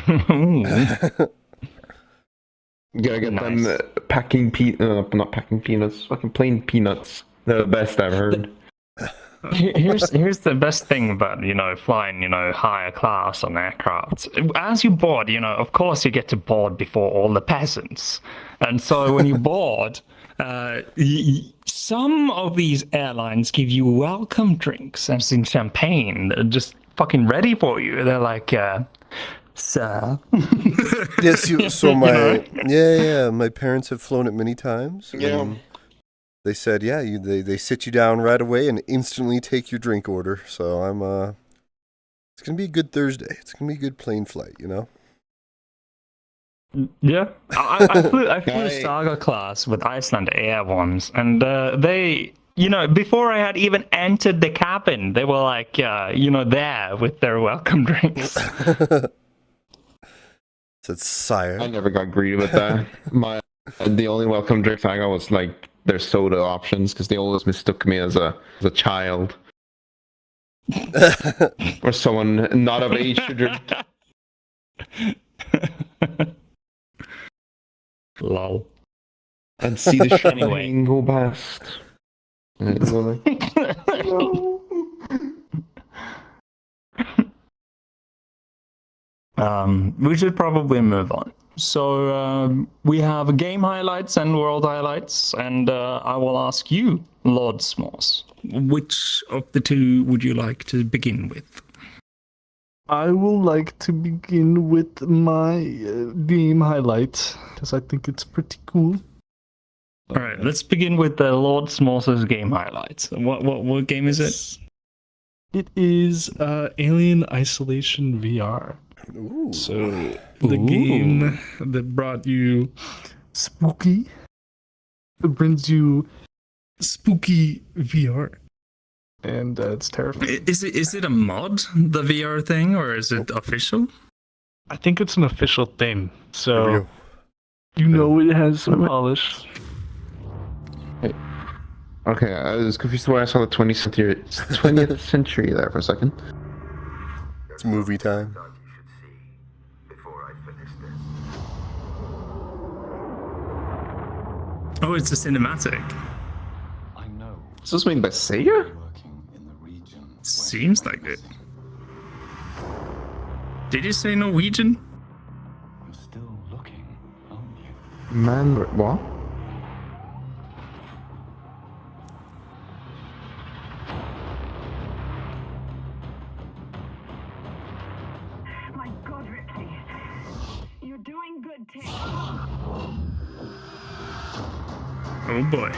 You gotta get them not packing peanuts, fucking plain peanuts. They're the best I've heard. Here's the best thing about flying higher class on aircraft. As you board, of course you get to board before all the peasants, and so when you board, some of these airlines give you welcome drinks, as in champagne, just fucking ready for you. They're like, sir. Yes, so my parents have flown it many times. Yeah. They said, they sit you down right away and instantly take your drink order. So it's gonna be a good Thursday. It's gonna be a good plane flight, Yeah, I flew Saga class with Iceland Air once, and they, before I had even entered the cabin, they were like, there with their welcome drinks. Said, sire. I never got greedy with that. The only welcome drinks I got was like their soda options, because they always mistook me as a child or someone not of age to drink. Lol. And see the shining Anyway. go past. And it's all like, we should probably move on. So we have game highlights and world highlights, and I will ask you, Lord S'mores, which of the two would you like to begin with? I will like to begin with my game highlight because I think it's pretty cool. All right, let's begin with the Lord S'mores' game highlights. What game is it? It is Alien Isolation VR. Ooh. So the game that brought you spooky, it brings you spooky VR, and it's terrifying. Is it a mod, the VR thing, or is it official? I think it's an official thing, Here we so go. you know it has some polish. okay, I was confused when I saw the 20th century there for a second. It's movie time. Oh, it's a cinematic. I know. Is this made by Sega? Working in the region. Seems like it. Did you say Norwegian? You're still looking, aren't you? Man, what? My God, Ripley. You're doing good, Tim. Oh boy.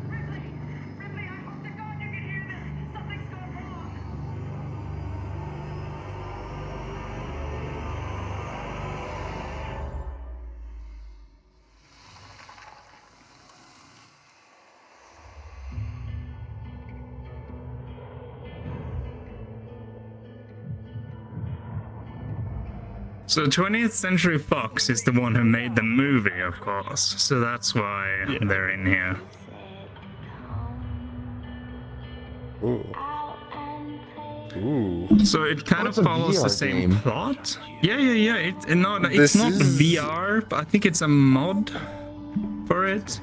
Ripley, I hope to God you can hear this. Something's gone wrong. So 20th Century Fox is the one who made the movie, of course. So that's why they're in here. Ooh. Ooh. So it kind It's of a follows the VR same game. plot. Yeah. It's This not is- VR, but I think it's a mod for it.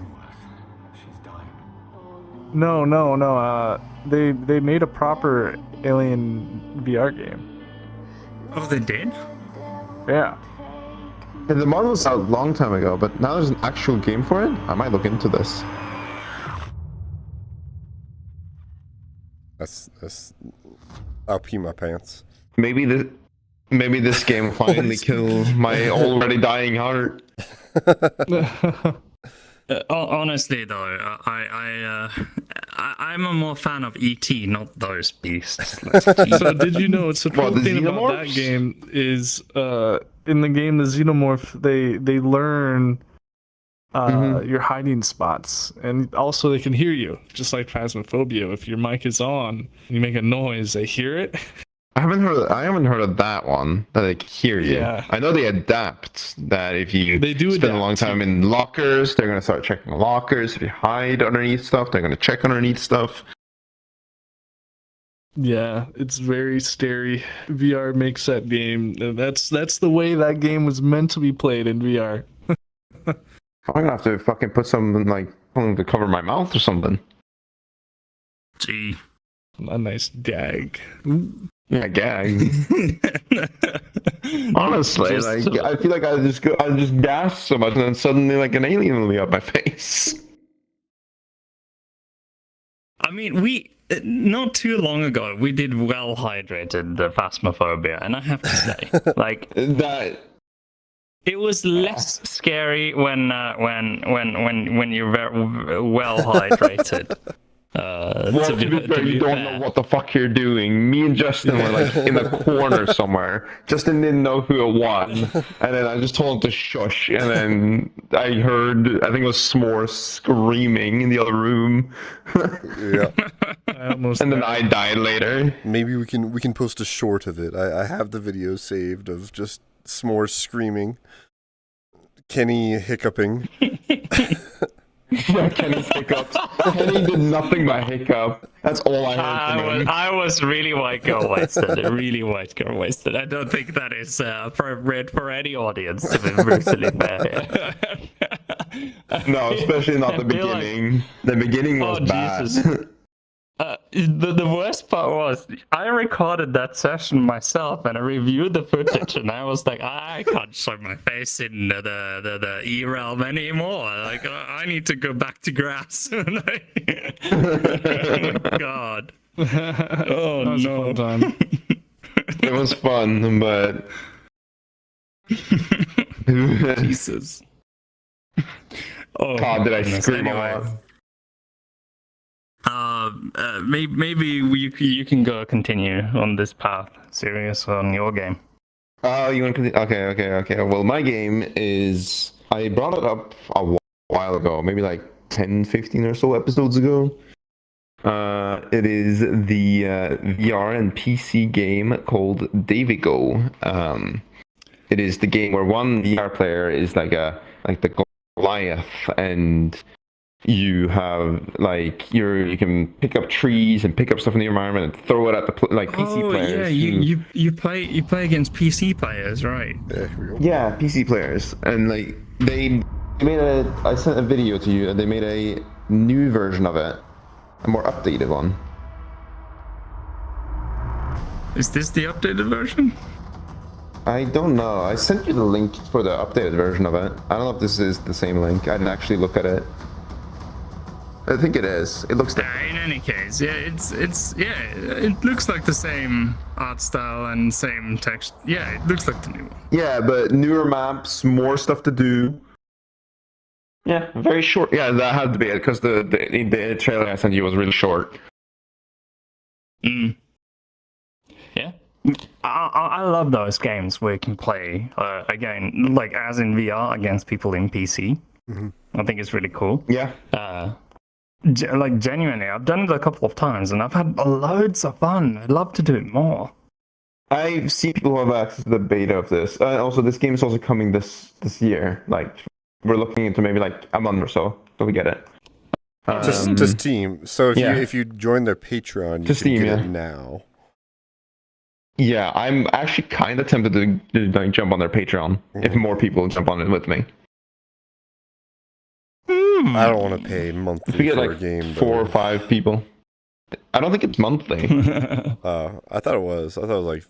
She's dying. No. They made a proper Alien VR game. Oh, they did? Yeah. Yeah, the mod was out a long time ago, but now there's an actual game for it? I might look into this. That's. I'll pee my pants. Maybe this game will finally kill my already dying heart. Honestly, though, I'm a more fan of ET, not those beasts. So did you know it's the cool What, the thing about that xenomorphs? game is in the game the xenomorph they learn your hiding spots, and also they can hear you, just like Phasmophobia. If your mic is on and you make a noise, they hear it. I haven't heard of that one, that they can hear you. Yeah. I know they adapt, that if you They do spend a adapt, long time in lockers, they're going to start checking lockers. If you hide underneath stuff, they're going to check underneath stuff. Yeah, it's very scary. VR makes that game. That's the way that game was meant to be played in VR. I'm going to have to fucking put something like something to cover my mouth or something. Gee. A nice gag. Yeah, gag. Honestly, Just- like I feel like I just gasp so much, and then suddenly like an alien will be up my face. I mean, we not too long ago we did well hydrated the Phasmophobia, and I have to say, like, That it was less scary when you're very well hydrated. Well, to be fair, you don't know what the fuck you're doing. Me and Justin were like in a corner somewhere. Justin didn't know who it was, and then I just told him to shush. And then I heard, I think it was S'mores screaming in the other room. Yeah. And then I died later. Maybe we can post a short of it. I have the video saved of just S'mores screaming, Kenny hiccuping. Yeah, Kenny's hiccups. Kenny did nothing but hiccup. That's all I heard from him. I was really white girl wasted. Really white girl wasted. I don't think that is appropriate for any audience to be brutally fair. No, especially not the beginning. The beginning was bad. Jesus. The worst part was I recorded that session myself and I reviewed the footage and I was like, I can't show my face in the E realm anymore. Like I need to go back to grass. Oh my god. Oh That was a no. fun time. It was fun, but Jesus. Oh God, did I goodness. scream a Anyway. lot. Maybe you can go continue on this path, Sirius, on your game. Oh, you want to continue? Okay. Well, my game is... I brought it up a while ago, maybe like 10, 15 or so episodes ago. It is the VR and PC game called Davigo. It is the game where one VR player is like the Goliath, and you have you can pick up trees and pick up stuff in the environment and throw it at the PC players. Yeah, you play against PC players, right? Yeah, here we go. Yeah, PC players, and they made I sent a video to you, and they made a new version of it, a more updated one. Is this the updated version? I don't know. I sent you the link for the updated version of it. I don't know if this is the same link. I didn't actually look at it. I think it is. It looks In any case, yeah, it looks like the same art style and same text. Yeah, it looks like the new one. Yeah, but newer maps, more stuff to do. Yeah, very short. Yeah, that had to be it because the trailer I sent you was really short. Yeah, I love those games where you can play again, like as in VR against people in PC. Mm-hmm. I think it's really cool. Yeah. Genuinely, I've done it a couple of times and I've had loads of fun. I'd love to do it more. I've seen people who have access to the beta of this. Also, this game is also coming this year. We're looking into maybe a month or so we get it. To Steam. So if you join their Patreon, you Steam, can get it now. Yeah, I'm actually kind of tempted to jump on their Patreon if more people jump on it with me. I don't want to pay monthly If we get for a game. 4 or 5 people. I don't think it's monthly. I thought it was. I thought it was like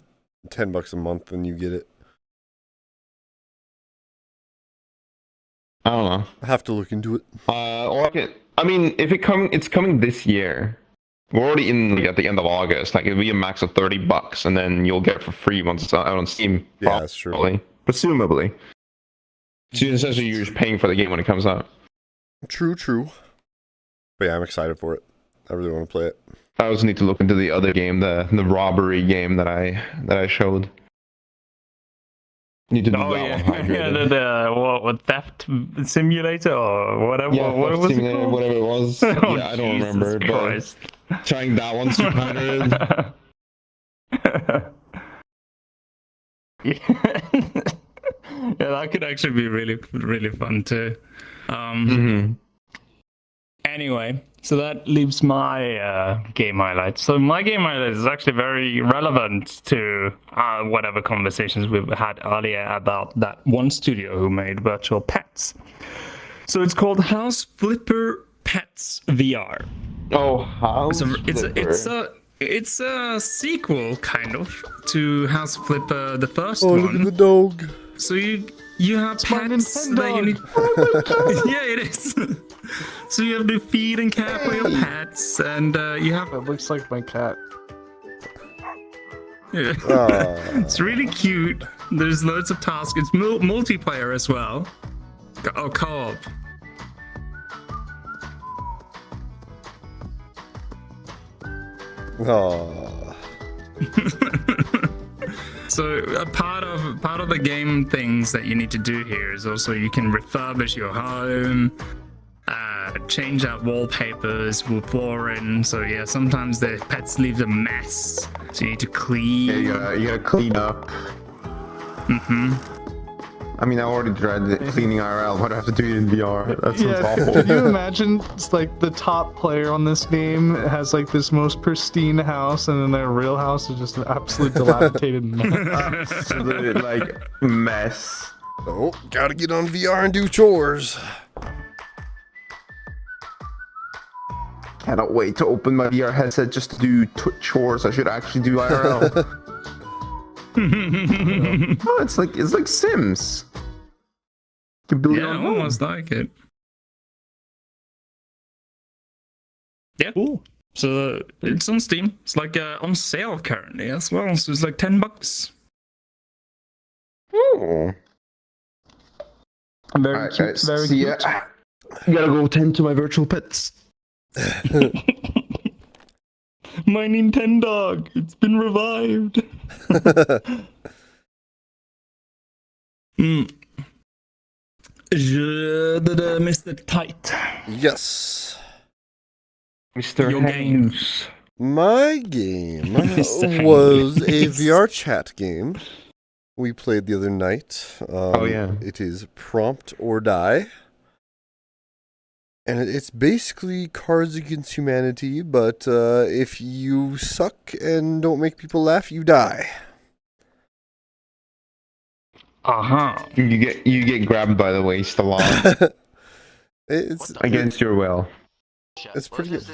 $10 a month and you get it. I don't know. I have to look into it. I mean, if it's coming this year. We're already in at the end of August. It'll be a max of $30, and then you'll get it for free once it's out on Steam. Yeah, that's true. Presumably. So essentially, you're just paying for the game when it comes out. True. But yeah, I'm excited for it. I really want to play it. I also need to look into the other game, the robbery game that I showed. Need to do that one. What theft simulator or whatever? Yeah, what was simulator, it called? whatever it was. Oh, yeah, I don't Jesus remember. Christ. But trying that one super hard. Yeah, that could actually be really, really fun too. Anyway, so that leaves my game highlights. So my game highlight is actually very relevant to whatever conversations we've had earlier about that one studio who made virtual pets. So it's called House Flipper Pets VR. Oh, House Flipper. It's a sequel, kind of, to House Flipper, the first Oh, one. look at the dog. So you have pets that you need. Yeah, it is. So you have to feed and care for your pets, and you have. That looks like my cat. Yeah. It's really cute. There's loads of tasks. It's multiplayer as well. Oh, co-op. Oh. So part of the game things that you need to do here is also you can refurbish your home, change out wallpapers with flooring. So yeah, sometimes the pets leave a mess, so you need to clean. Yeah, you gotta clean up. I mean, I already tried cleaning IRL. Why do I have to do it in VR? That sounds awful. Can you imagine? It's like the top player on this game has like this most pristine house, and then their real house is just an absolute dilapidated mess. Absolute, like, mess. Oh, gotta get on VR and do chores. Cannot wait to open my VR headset just to do chores. I should actually do IRL. Oh, it's like Sims. You can build your Yeah, own home. almost like it. Yeah, cool. So it's on Steam. It's like on sale currently as well. So it's like $10. Oh. Very Alright, cute. guys, Very see cute. ya. Gotta go tend to my virtual pets. My Nintendo, it's been revived. Mr. Tight. Yes. Mr. Your Haynes. My game Mr. was a Haynes. VR chat game we played the other night. Oh, yeah. It is Prompt or Die. And it's basically Cards Against Humanity, but if you suck and don't make people laugh, you die. You get grabbed by the waist a lot It's against your will. it's pretty good.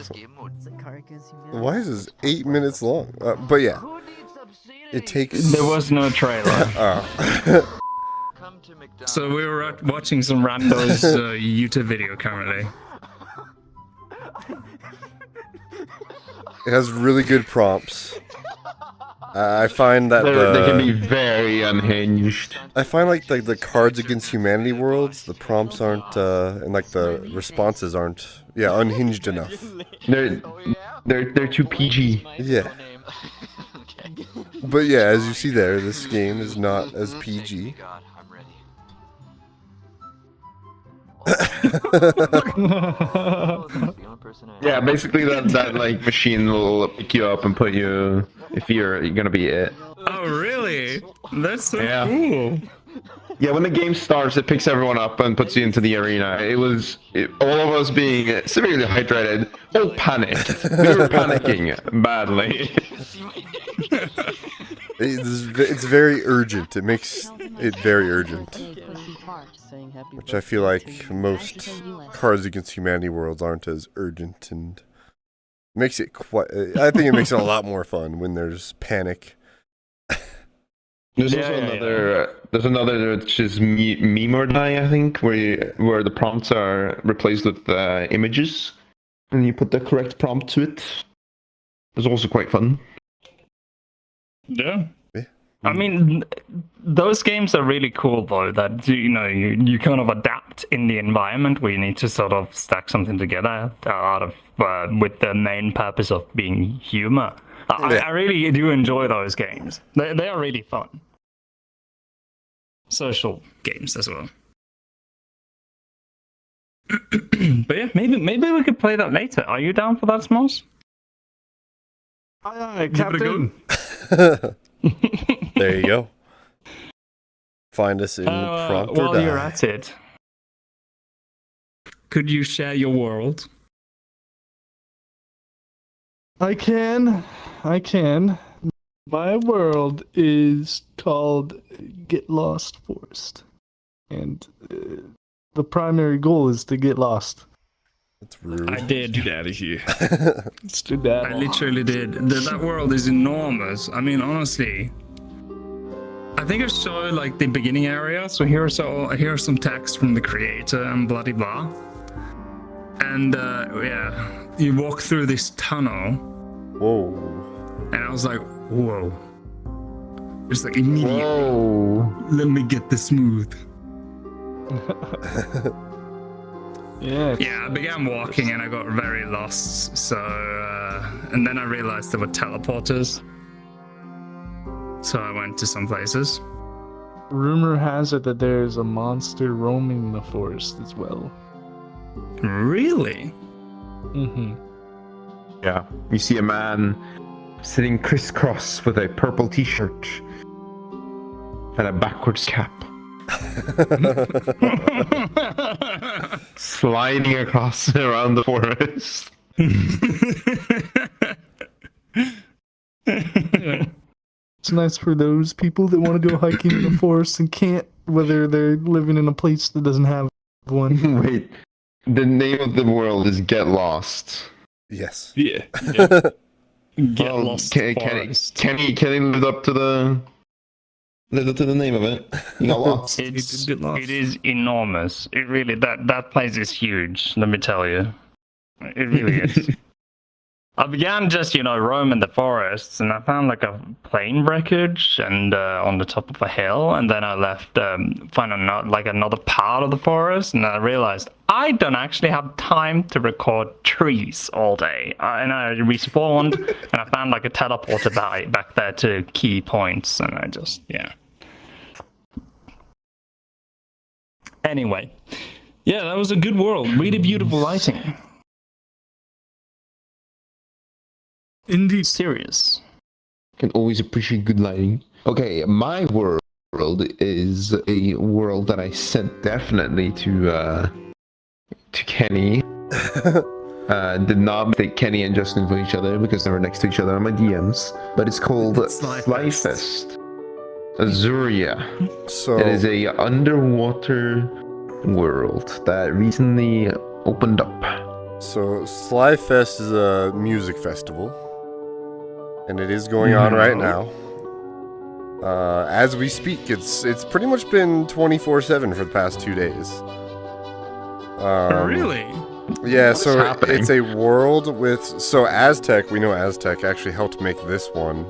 Why is this 8 minutes long? But yeah, it takes. There was no trailer. Oh. So we were watching some randos YouTube video currently. It has really good prompts. I find that They can be very unhinged. I find like the Cards Against Humanity worlds, the prompts aren't and like the responses aren't unhinged enough. They're too PG. Yeah. But yeah, as you see there, this game is not as PG. Yeah, basically that like machine will pick you up and put you if you're gonna be it. Oh really? That's so Yeah. cool. Yeah, when the game starts, it picks everyone up and puts you into the arena. All of us being severely hydrated, all panicked. We were panicking badly. It's very urgent. It makes it very urgent. Which I feel like most Cards Against Humanity worlds aren't as urgent, and makes it quite. I think it makes it a lot more fun when there's panic. There's there's another which is meme or die, I think, where the prompts are replaced with images, and you put the correct prompt to it. It's also quite fun. Yeah. I mean, those games are really cool though. That you kind of adapt in the environment where you need to sort of stack something together out of with the main purpose of being humor. I really do enjoy those games. They are really fun. Social games as well. But yeah, maybe we could play that later. Are you down for that, Smores? Aye, Give it a go. Captain. There you go. Find us in Prompt or While Die. you're at it, could you share your world? I can. My world is called Get Lost Forest. And the primary goal is to get lost. That's rude. I did. Get out of here. It's too bad. I literally did. That world is enormous. I mean, honestly, I think I showed like the beginning area. So here's some text from the creator and blah blah blah. And yeah, you walk through this tunnel, Whoa. and I was like, whoa. It's like immediately. Whoa. Let me get the smooth. Yeah. Yeah, I began walking and I got very lost. So, and then I realized there were teleporters. So I went to some places. Rumor has it that there's a monster roaming the forest as well. Really? Mm-hmm. Yeah. You see a man sitting crisscross with a purple t-shirt and a backwards cap. Sliding across around the forest. It's nice for those people that want to go hiking in the forest and can't, whether they're living in a place that doesn't have one. Wait, the name of the world is Get Lost. Yes. Yeah. Get Well, lost. Kenny lived up to the name of it. He got lost. It is enormous. It really that place is huge. Let me tell you, it really is. I began just roaming the forests, and I found like a plane wreckage and on the top of a hill, and then I left find another part of the forest, and I realized I don't actually have time to record trees all day, and I respawned and I found like a teleporter back there to key points, and I just Anyway, yeah, that was a good world. Really beautiful lighting. Indeed. Serious. Can always appreciate good lighting. Okay, my world is a world that I sent definitely to Kenny. Did not take Kenny and Justin for each other because they were next to each other on my DMs. But it's called Theslythief. Azuria. So It is a underwater world that recently opened up. So Slyfest is a music festival, and it is going on right now. As we speak, it's pretty much been 24/7 for the past 2 days. Really? Yeah, What's so happening? it's a world with Aztec. We know Aztec actually helped make this one.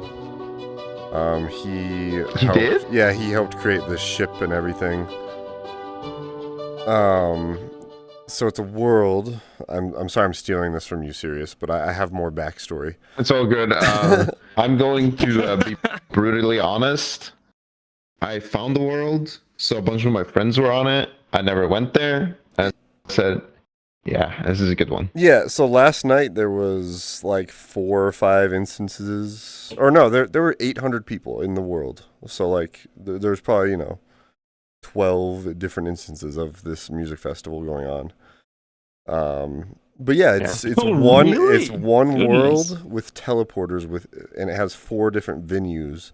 He helped, did? Yeah, he helped create the ship and everything. So it's a world. I'm sorry I'm stealing this from you, Sirius, but I have more backstory. It's all good. I'm going to be brutally honest. I found the world, so a bunch of my friends were on it. I never went there, and said, "Yeah, this is a good one." Yeah, so last night there was like 4 or 5 instances, or no, there were 800 people in the world. So like there's probably 12 different instances of this music festival going on. But yeah, it's one Goodness. world with teleporters and it has 4 different venues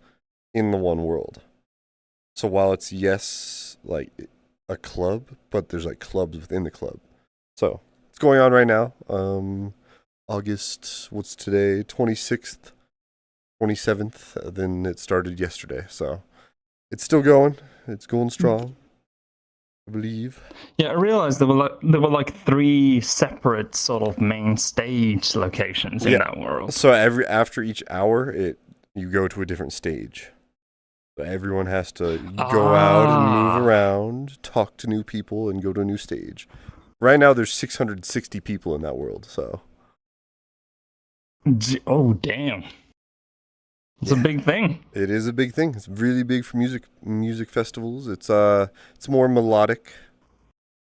in the one world. So while it's like a club, but there's like clubs within the club. So it's going on right now. August, what's today? 26th, 27th. Then it started yesterday. So it's still going. It's going strong, I believe. Yeah, I realized there were like 3 separate sort of main stage locations in that world. So after each hour, you go to a different stage. So everyone has to go out and move around, talk to new people, and go to a new stage. Right now, there's 660 people in that world. So. Oh damn! It's a big thing. It is a big thing. It's really big for music festivals. It's more melodic,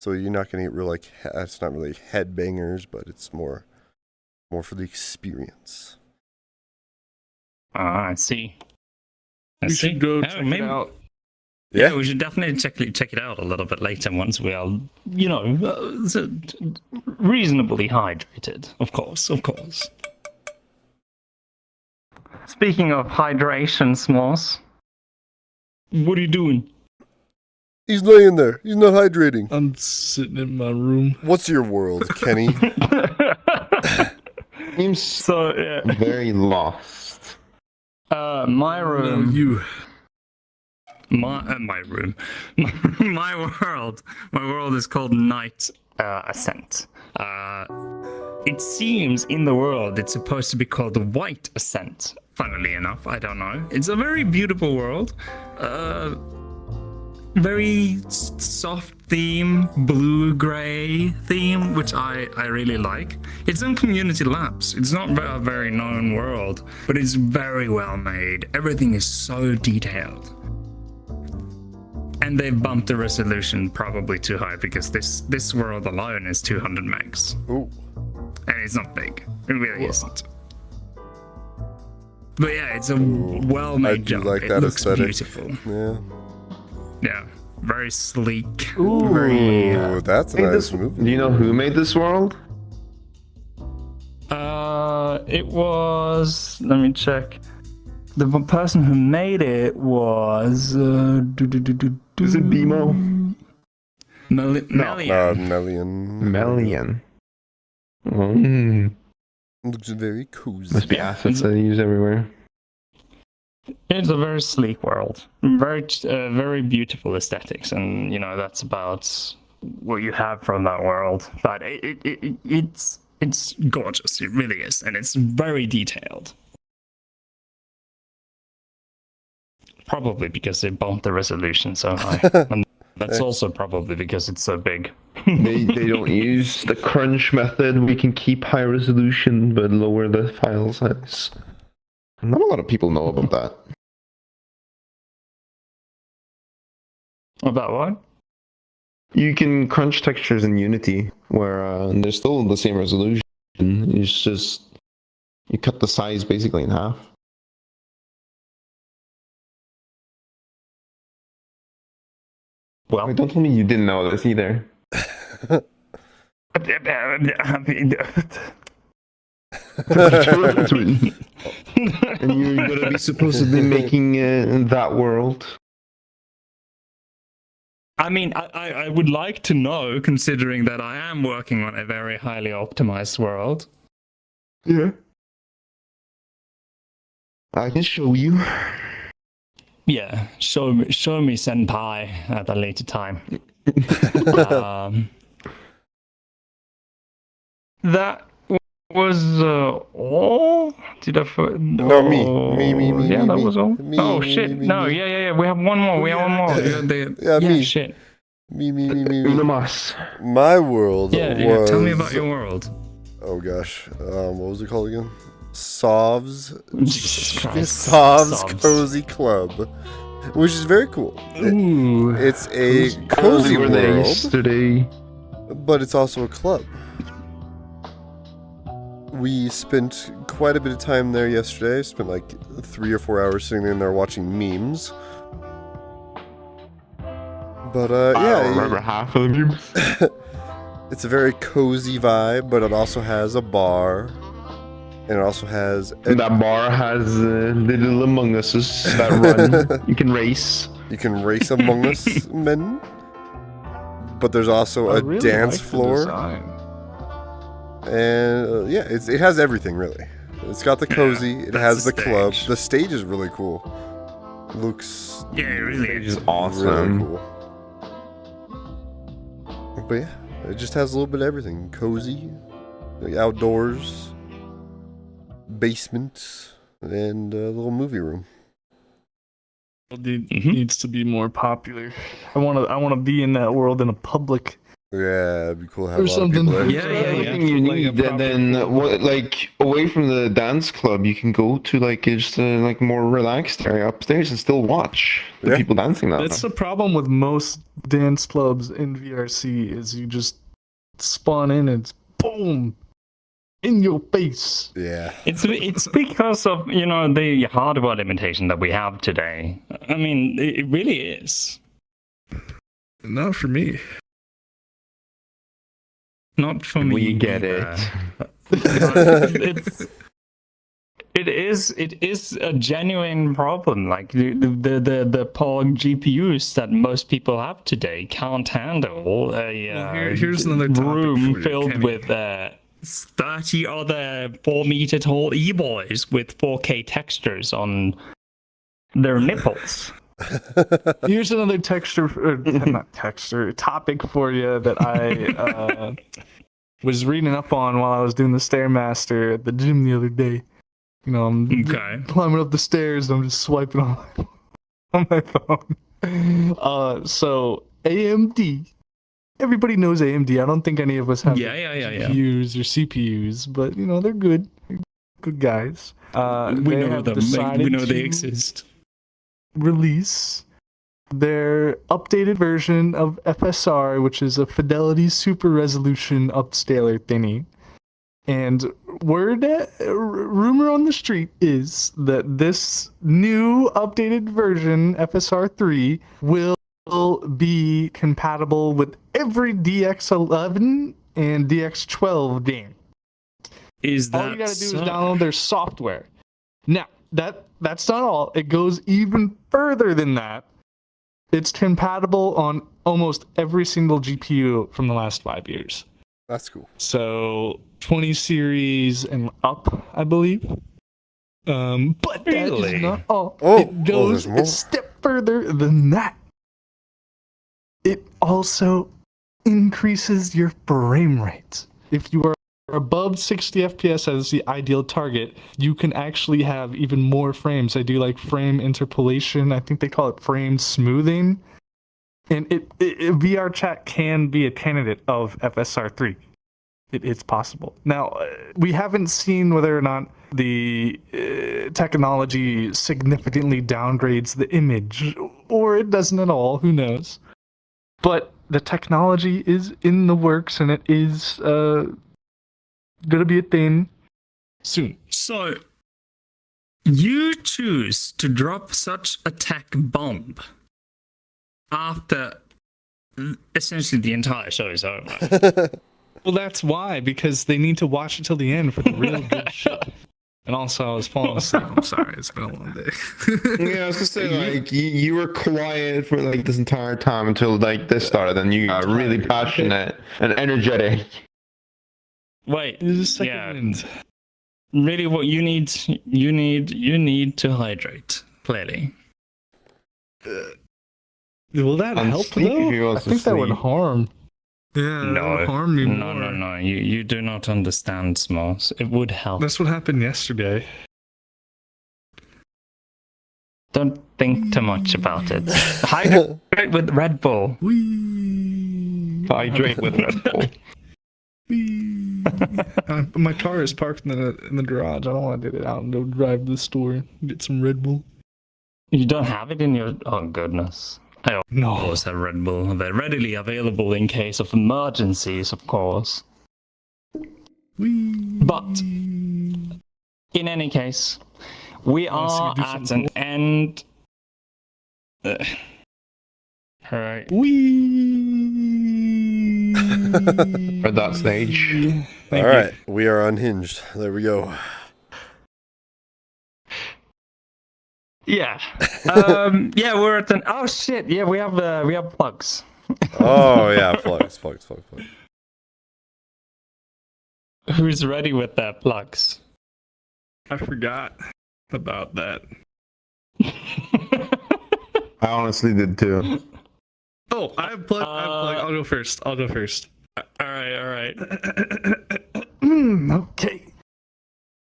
so you're not gonna get real it's not really headbangers, but it's more for the experience. I see. We should go check it out. Yeah, we should definitely check it out a little bit later once we are, reasonably hydrated. Of course. Speaking of hydration, S'mores, what are you doing? He's laying there. He's not hydrating. I'm sitting in my room. What's your world, Kenny? Seems So very lost. my room. You. My room. My world. My world is called Night Ascent. It seems in the world it's supposed to be called the White Ascent. Funnily enough, I don't know. It's a very beautiful world. very soft theme, blue-gray theme, which I really like. It's in Community Labs. It's not a very known world, but it's very well made. Everything is so detailed. And they've bumped the resolution probably too high because this world alone is 200 megs. Ooh. And it's not big. It really isn't. But yeah, it's a well-made job. Like it that looks aesthetic. beautiful. Yeah. Yeah, very sleek. Ooh, Very, that's a nice movie. Do you know who made this world? it was. Let me check. The person who made it was. Is it Demo? Melian. Melian. Looks very cozy. Must be assets that they use everywhere. It's a very sleek world, very beautiful aesthetics, and that's about what you have from that world. But it's gorgeous, it really is, and it's very detailed. Probably because they bumped the resolution so high, and that's also probably because it's so big. They don't use the crunch method. We can keep high resolution but lower the file size. Not a lot of people know about that. About what? You can crunch textures in Unity where they're still the same resolution. It's just you cut the size basically in half. Well, Wait, don't tell me you didn't know this either. And you're gonna be supposedly making that world. I mean, I would like to know, considering that I am working on a very highly optimized world. Yeah. I can show you. Yeah, show me, senpai, at a later time. That was all. Did I? No, me. Yeah, that was all. Me, oh shit! me, no, me. yeah. We have one more. We have one more. Yeah, me. Shit. Me. Uno más. My world Yeah, was... tell me about your world. Oh gosh, what was it called again? Sov's Jesus Christ. Sov's Cozy Club, which is very cool. Ooh. It's a cozy Were there world, yesterday? but it's also a club. We spent quite a bit of time there yesterday. Spent like 3 or 4 hours sitting in there watching memes. But I yeah, don't remember half of the memes. it's a very cozy vibe, but it also has a bar. And it also has... That bar has little Among Us that run. You can race. You can race Among Us men. But there's also I a really dance like the floor. design. And yeah, it has everything, really. It's got the cozy, it has the the club. stage. The stage is really cool. It looks Yeah, it really It's is. just awesome. really cool. But yeah, it just has a little bit of everything. Cozy, like outdoors, basement, and a little movie room. Needs to be more popular. I want to be in that world in a public. Yeah, it'd be cool to have Or a lot of something. people there. Yeah. Everything you Like a need, proper and then club. like away from the dance club, you can go to like just like more relaxed area upstairs and still watch the Yeah. people dancing now. That's the problem with most dance clubs in VRC is you just spawn in and it's boom in your face. Yeah. It's because of the hardware limitation that we have today. I mean, it really is. Not for me. Not for me. We get either. it. It is a genuine problem. Like the poor GPUs that most people have today can't handle a Here's another topic for room you, filled Kenny. with 30 other 4-meter tall e-boys with 4K textures on their nipples. Here's another topic for you that I was reading up on while I was doing the Stairmaster at the gym the other day. I'm Okay. climbing up the stairs and I'm just swiping on my phone. So AMD. Everybody knows AMD. I don't think any of us have Yeah. GPUs or CPUs, but you know they're good. Good guys. We They know have them. decided We know they to exist. release their updated version of FSR, which is a Fidelity Super Resolution upscaler thingy. And rumor on the street is that this new updated version, FSR 3, will be compatible with every DX11 and DX12 game. Is that All you gotta do so? is download their software. Now, that's not all. It goes even further than that. It's compatible on almost every single GPU from the last 5 years. That's cool. So 20 series and up, I believe. But that Really? is not all. Oh, It goes there's more. a step further than that. It also increases your frame rate. If you are above 60 FPS as the ideal target, you can actually have even more frames. I do like frame interpolation. I think they call it frame smoothing. And VR chat can be a candidate of FSR3. It's possible. Now, we haven't seen whether or not the technology significantly downgrades the image, or it doesn't at all. Who knows? But the technology is in the works, and it is gonna be a thing soon. So, you choose to drop such a tech bomb after essentially the entire show is over. Well, that's why, because they need to watch it till the end for the real good shit. And also, I was falling asleep. I'm sorry, it's been a long day. Yeah, I was gonna say, like, you were quiet for like this entire time until like this started, and you got really passionate and energetic. Wait, It was a second yeah. wind. Really, what you need to hydrate. Clearly, Will that I'm help sleepy if he though? I wants to think that would sleep. harm. Yeah, that no, would harm me no, more. no. You do not understand, Smores. It would help. That's what happened yesterday. Don't think too much about it. Hydrate with Red Bull. Wee. Hydrate with Red Bull. Wee. My car is parked in the garage. I don't want to get it out and go drive to the store and get some Red Bull. You don't have it in your... Oh, goodness. I No. always have Red Bull. They're readily available in case of emergencies, of course. Wee. But, in any case, we are do at something an end... Alright. Wee. At that stage. All right, we are unhinged. There we go. Yeah. Yeah, we're at an... Oh, shit. Yeah, we have plugs. Oh yeah, plugs. Who's ready with their plugs? I forgot about that. I honestly did too. Oh, I have plug. I'll go first. All right. Okay.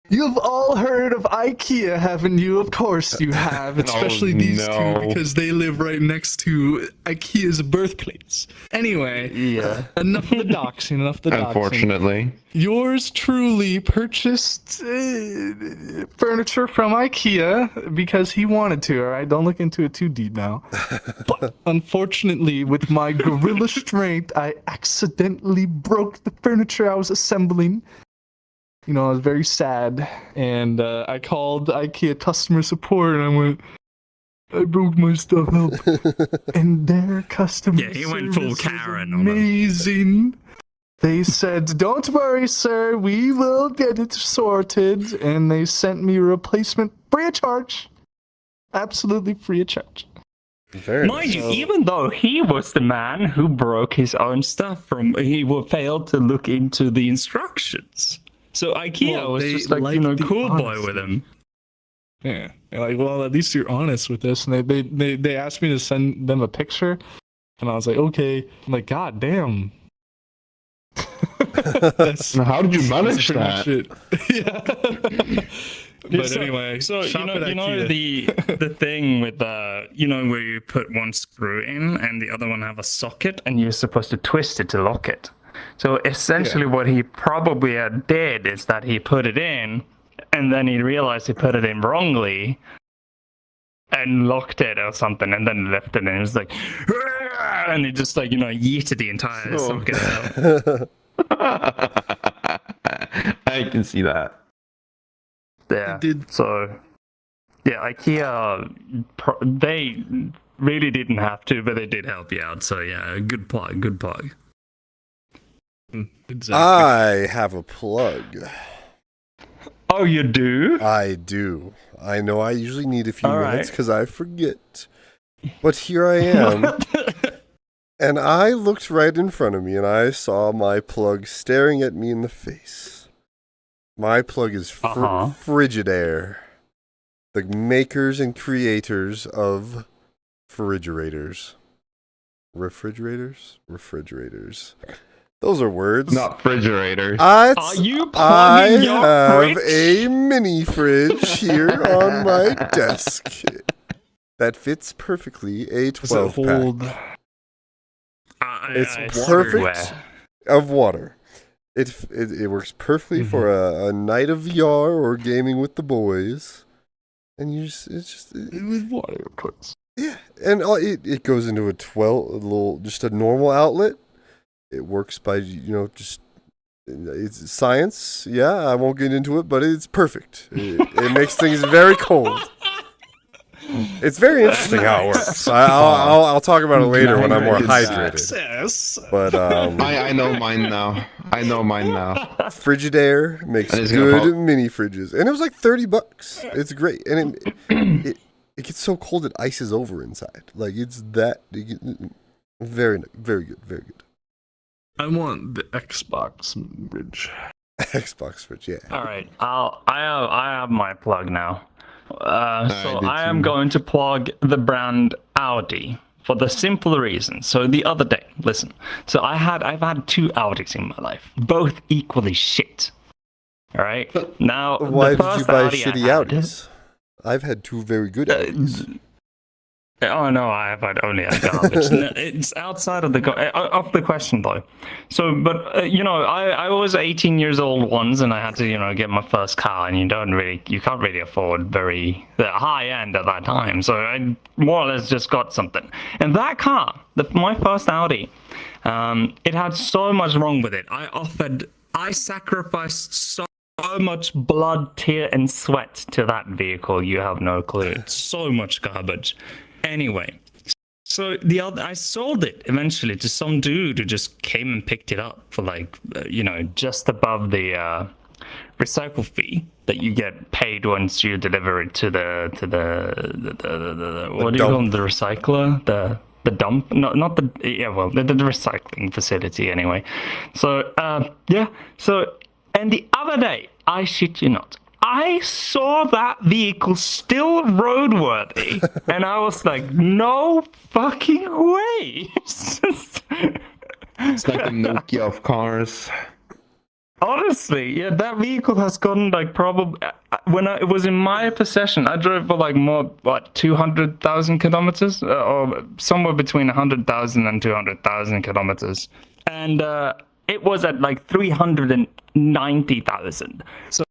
You've all heard of IKEA, haven't you? Of course you have, especially these no. two, because they live right next to IKEA's birthplace. Anyway, Yeah. enough of the doxing, enough of the doxing. Unfortunately. Yours truly purchased furniture from IKEA because he wanted to, alright? Don't look into it too deep now. But unfortunately, with my gorilla strength, I accidentally broke the furniture I was assembling. You know, I was very sad, and I called IKEA customer support, and I went, I broke my stuff, help. And their customer Yeah, he went full service Karen was on them. amazing. They said, don't worry, sir, we will get it sorted. And they sent me a replacement free of charge. Absolutely free of charge. Very Mind nice. you, even though he was the man who broke his own stuff he failed to look into the instructions. So IKEA Well, was they just like, like the cool boy honesty. with him. Yeah. They're like, well, at least you're honest with this. And they asked me to send them a picture. And I was like, okay. I'm like, God damn. That's How did you manage pretty that? much it. Yeah. But anyway, so you shop know, at you know IKEA. the thing with you know, where you put one screw in and the other one have a socket, and you're supposed to twist it to lock it. So essentially, what he probably did is that he put it in, and then he realized he put it in wrongly, and locked it or something, and then left it, and it was like, "Argh!" And he just like, you know, yeeted the entire socket out. I can see that. Yeah. Did- So, yeah, IKEA, they really didn't have to, but they did help you out. So, yeah, good plug, good plug. Exactly. I have a plug. Oh, you do? I do. I know I usually need a few All minutes right. because I forget. But here I am. And I looked right in front of me and I saw my plug staring at me in the face. My plug is Frigidaire, the makers and creators of refrigerators. Refrigerators. Those are words. Not refrigerators. Are you I plugging your have fridge? a mini fridge here on my desk that fits perfectly a Does it 12 hold? pack It's perfect of water. It works perfectly for a night of VR or gaming with the boys, and With water, of course. yeah, and it goes into just a normal outlet. It works by it's science. Yeah, I won't get into it, but it's perfect. It makes things very cold. It's very interesting how it works. I'll talk about it later when I'm more hydrated. But I know mine now. Frigidaire makes And it's gonna good pop. mini fridges, and it was like $30. It's great, and it gets so cold it ices over inside. Like it's that very very good, very good. I want the Xbox fridge. Xbox fridge, yeah. All right, I have my plug now. So I do I am too. going to plug the brand Audi for the simple reason. So the other day, listen. So I've had 2 Audis in my life, both equally shit. All right. Now, Why the did you first buy Audi I shitty had- Audis? I've had 2 very good Audis. Oh no, I have had only a garbage. No, it's outside of the question though. So, but you know, I was 18 years old once, and I had to get my first car, and you can't really afford the high end at that time. So I more or less just got something, and that car, my first Audi, it had so much wrong with it. I sacrificed so much blood, tear, and sweat to that vehicle. You have no clue. It's so much garbage. Anyway, so I sold it eventually to some dude who just came and picked it up for just above the recycle fee that you get paid once you deliver it to the what do you call them, the recycler, the dump, the recycling facility anyway. So and the other day, I shit you not, I saw that vehicle still roadworthy, and I was like, no fucking way. It's like the Nokia of cars. Honestly, yeah, that vehicle has gone probably, when it was in my possession, I drove for 200,000 kilometers, or somewhere between 100,000 and 200,000 kilometers. And it was at 390,000. So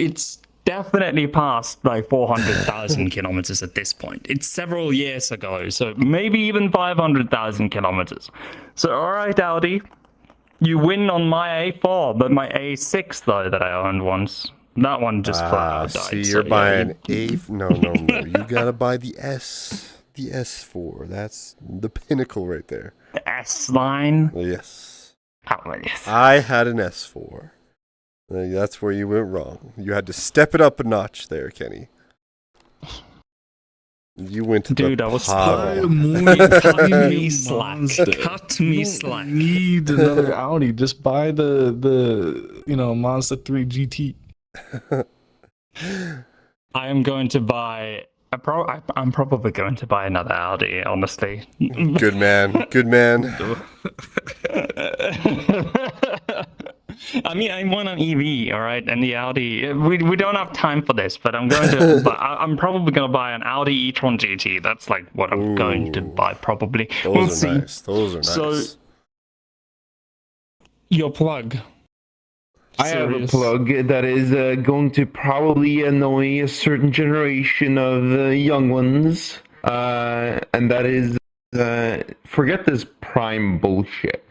it's definitely past 400,000 kilometers at this point. It's several years ago, so maybe even 500,000 kilometers. So all right, Audi, you win on my A4, but my A6 though that I owned once, that one just flat out died. See, So, you're yeah, buying no. You gotta buy the S4. That's the pinnacle right there. the S line. Yes. Oh, yes. I had an S4. That's where you went wrong. You had to step it up a notch there, Kenny. You went to Dude, the I was pothole. Cut me slack. Cut me slack. Need another Audi? Just buy the Mazda 3 GT. I am going to buy. I'm probably going to buy another Audi. Honestly. Good man. Good man. I mean, I want an EV, all right, and the Audi. We don't have time for this, but I'm going to. But I'm probably going to buy an Audi e-tron GT. That's like what I'm going to buy, probably. We'll Those are see. nice. Those are nice. So, your plug. I have a Serious. plug that is going to probably annoy a certain generation of young ones, and that is forget this Prime bullshit.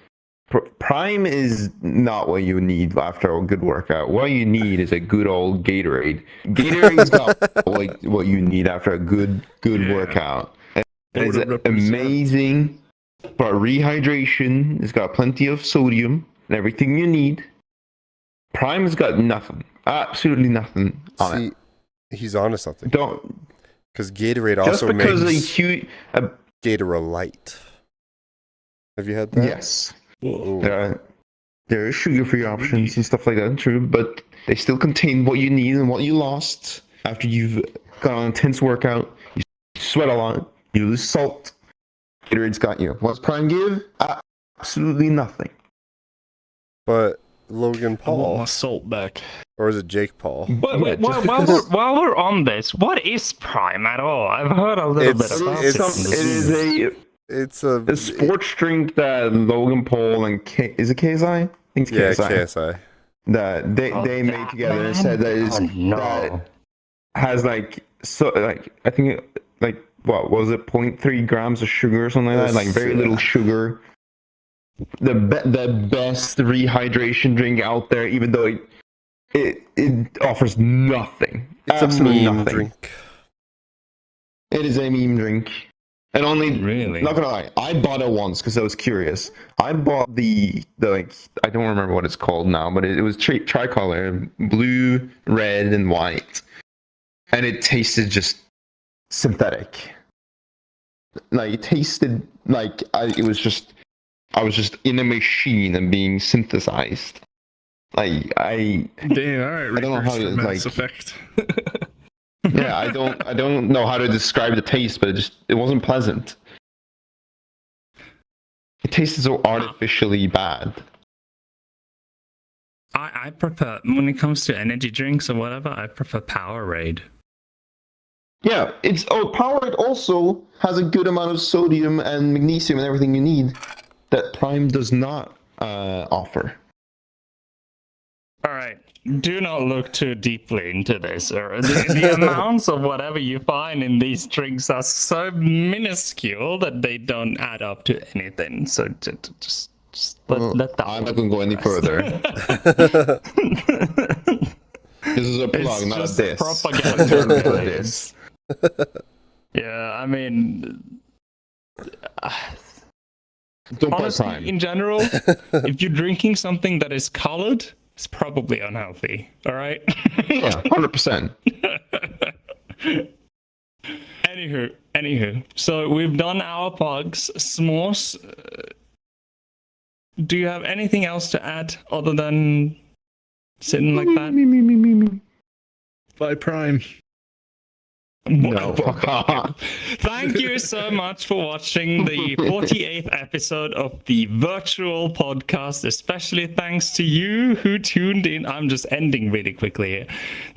Prime is not what you need after a good workout. What you need is a good old Gatorade. Gatorade's got what you need after a good workout. It's amazing for rehydration. It's got plenty of sodium and everything you need. Prime has got nothing. Absolutely nothing on it. He's onto something. Don't. Because Gatorade Just also because makes a Gatorade Light. Have you had that? yes. Ooh. There is sugar-free options and stuff like that, true, but they still contain what you need and what you lost after you've got an intense workout. You sweat a lot, you lose salt. Gatorade's got you. What's Prime give? Absolutely nothing. But Logan I want my Paul, salt back. or is it Jake Paul? Wait, while we're on this, what is Prime at all? I've heard a little bit about it's- it. It is It's a a sports drink that Logan Paul and is it KSI? I think it's yeah, KSI. KSI. That they made that together and man? said that is Oh, no. that has like I think like what was it 0.3 grams of sugar or something like that, like very little sugar. The best rehydration drink out there, even though it offers nothing. It's Absolutely a meme nothing. drink. It is a meme drink. And only, Really? not gonna lie, I bought it once because I was curious. I bought the like, I don't remember what it's called now, but it was tricolor, blue, red, and white. And it tasted just synthetic. Like, it tasted like I was just in a machine and being synthesized. Like, Damn, all right. I don't know how to, Mass like- Effect. yeah, I don't know how to describe the taste, but it wasn't pleasant. It tasted so artificially bad. I prefer, when it comes to energy drinks or whatever, I prefer Powerade. Yeah, Powerade also has a good amount of sodium and magnesium and everything you need that Prime does not offer. All right, do not look too deeply into this. Or the amounts of whatever you find in these drinks are so minuscule that they don't add up to anything. So just let that. I'm not going to go any further. This is a plug, It's not a just diss. propaganda, Not a really. diss. Yeah, I mean, Don't buy honestly, Prime. in general, if you're drinking something that is colored, it's probably unhealthy. All right. Yeah, 100%. Anywho, so we've done our plugs. S'mores, do you have anything else to add other than sitting like that? By Prime. No. Thank you so much for watching the 48th episode of the virtual podcast. Especially thanks to you who tuned in. I'm just ending really quickly here.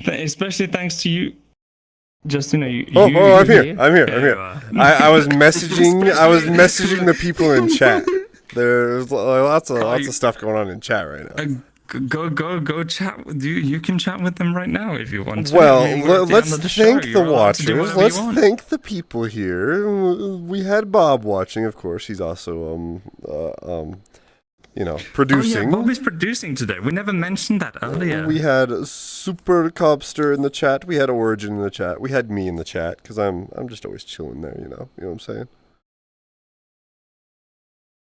Especially thanks to you. Just I'm here. I'm here. I was messaging the people in chat. There's lots of stuff going on in chat right now. Go chat with you. You can chat with them right now if you want to. Well, I mean, we're at the let's end of the show. thank You're the allowed to do watchers. whatever Let's you want. thank the people here. We had Bob watching, of course. He's also producing. Oh yeah, Bobby's producing today. We never mentioned that earlier. We had Super Cobster in the chat. We had Origin in the chat. We had me in the chat because I'm just always chilling there. You know what I'm saying.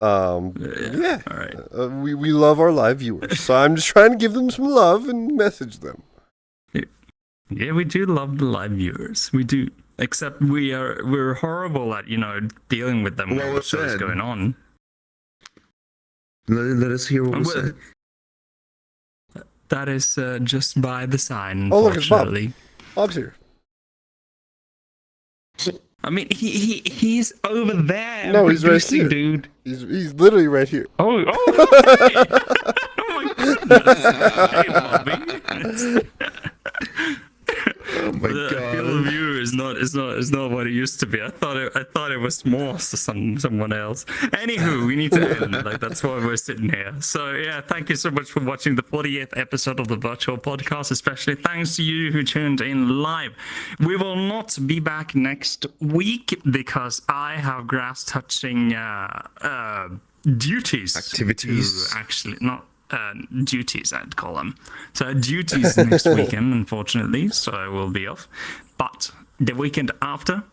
Yeah. All right. We love our live viewers, so I'm just trying to give them some love and message them. Yeah, we do love the live viewers. We do. Except we're horrible at dealing with them Well when the show's said. going on. Let us hear what was said. That is just by the sign. Oh, look, it's Bob. Unfortunately. Bob's here. I mean, he's over there. No, he's right producing, here. dude. He's literally right here. Oh, right. Oh my god. Hey, Bobby. Oh my The god. field of view is not what it used to be. I thought it was more someone else. Anywho, we need to end. Like, that's why we're sitting here. So yeah, thank you so much for watching the 48th episode of the virtual podcast. Especially thanks to you who tuned in live. We will not be back next week because I have grass touching duties. Activities. To actually not. Duties, I'd call them. So duties next weekend, unfortunately, so I will be off. But the weekend after,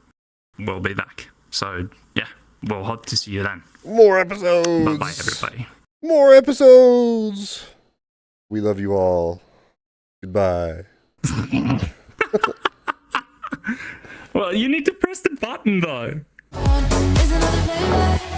we'll be back. So yeah, we'll hope to see you then. More episodes. Bye-bye, everybody. More episodes. We love you all. Goodbye. Well, you need to press the button, though. Is another flavor.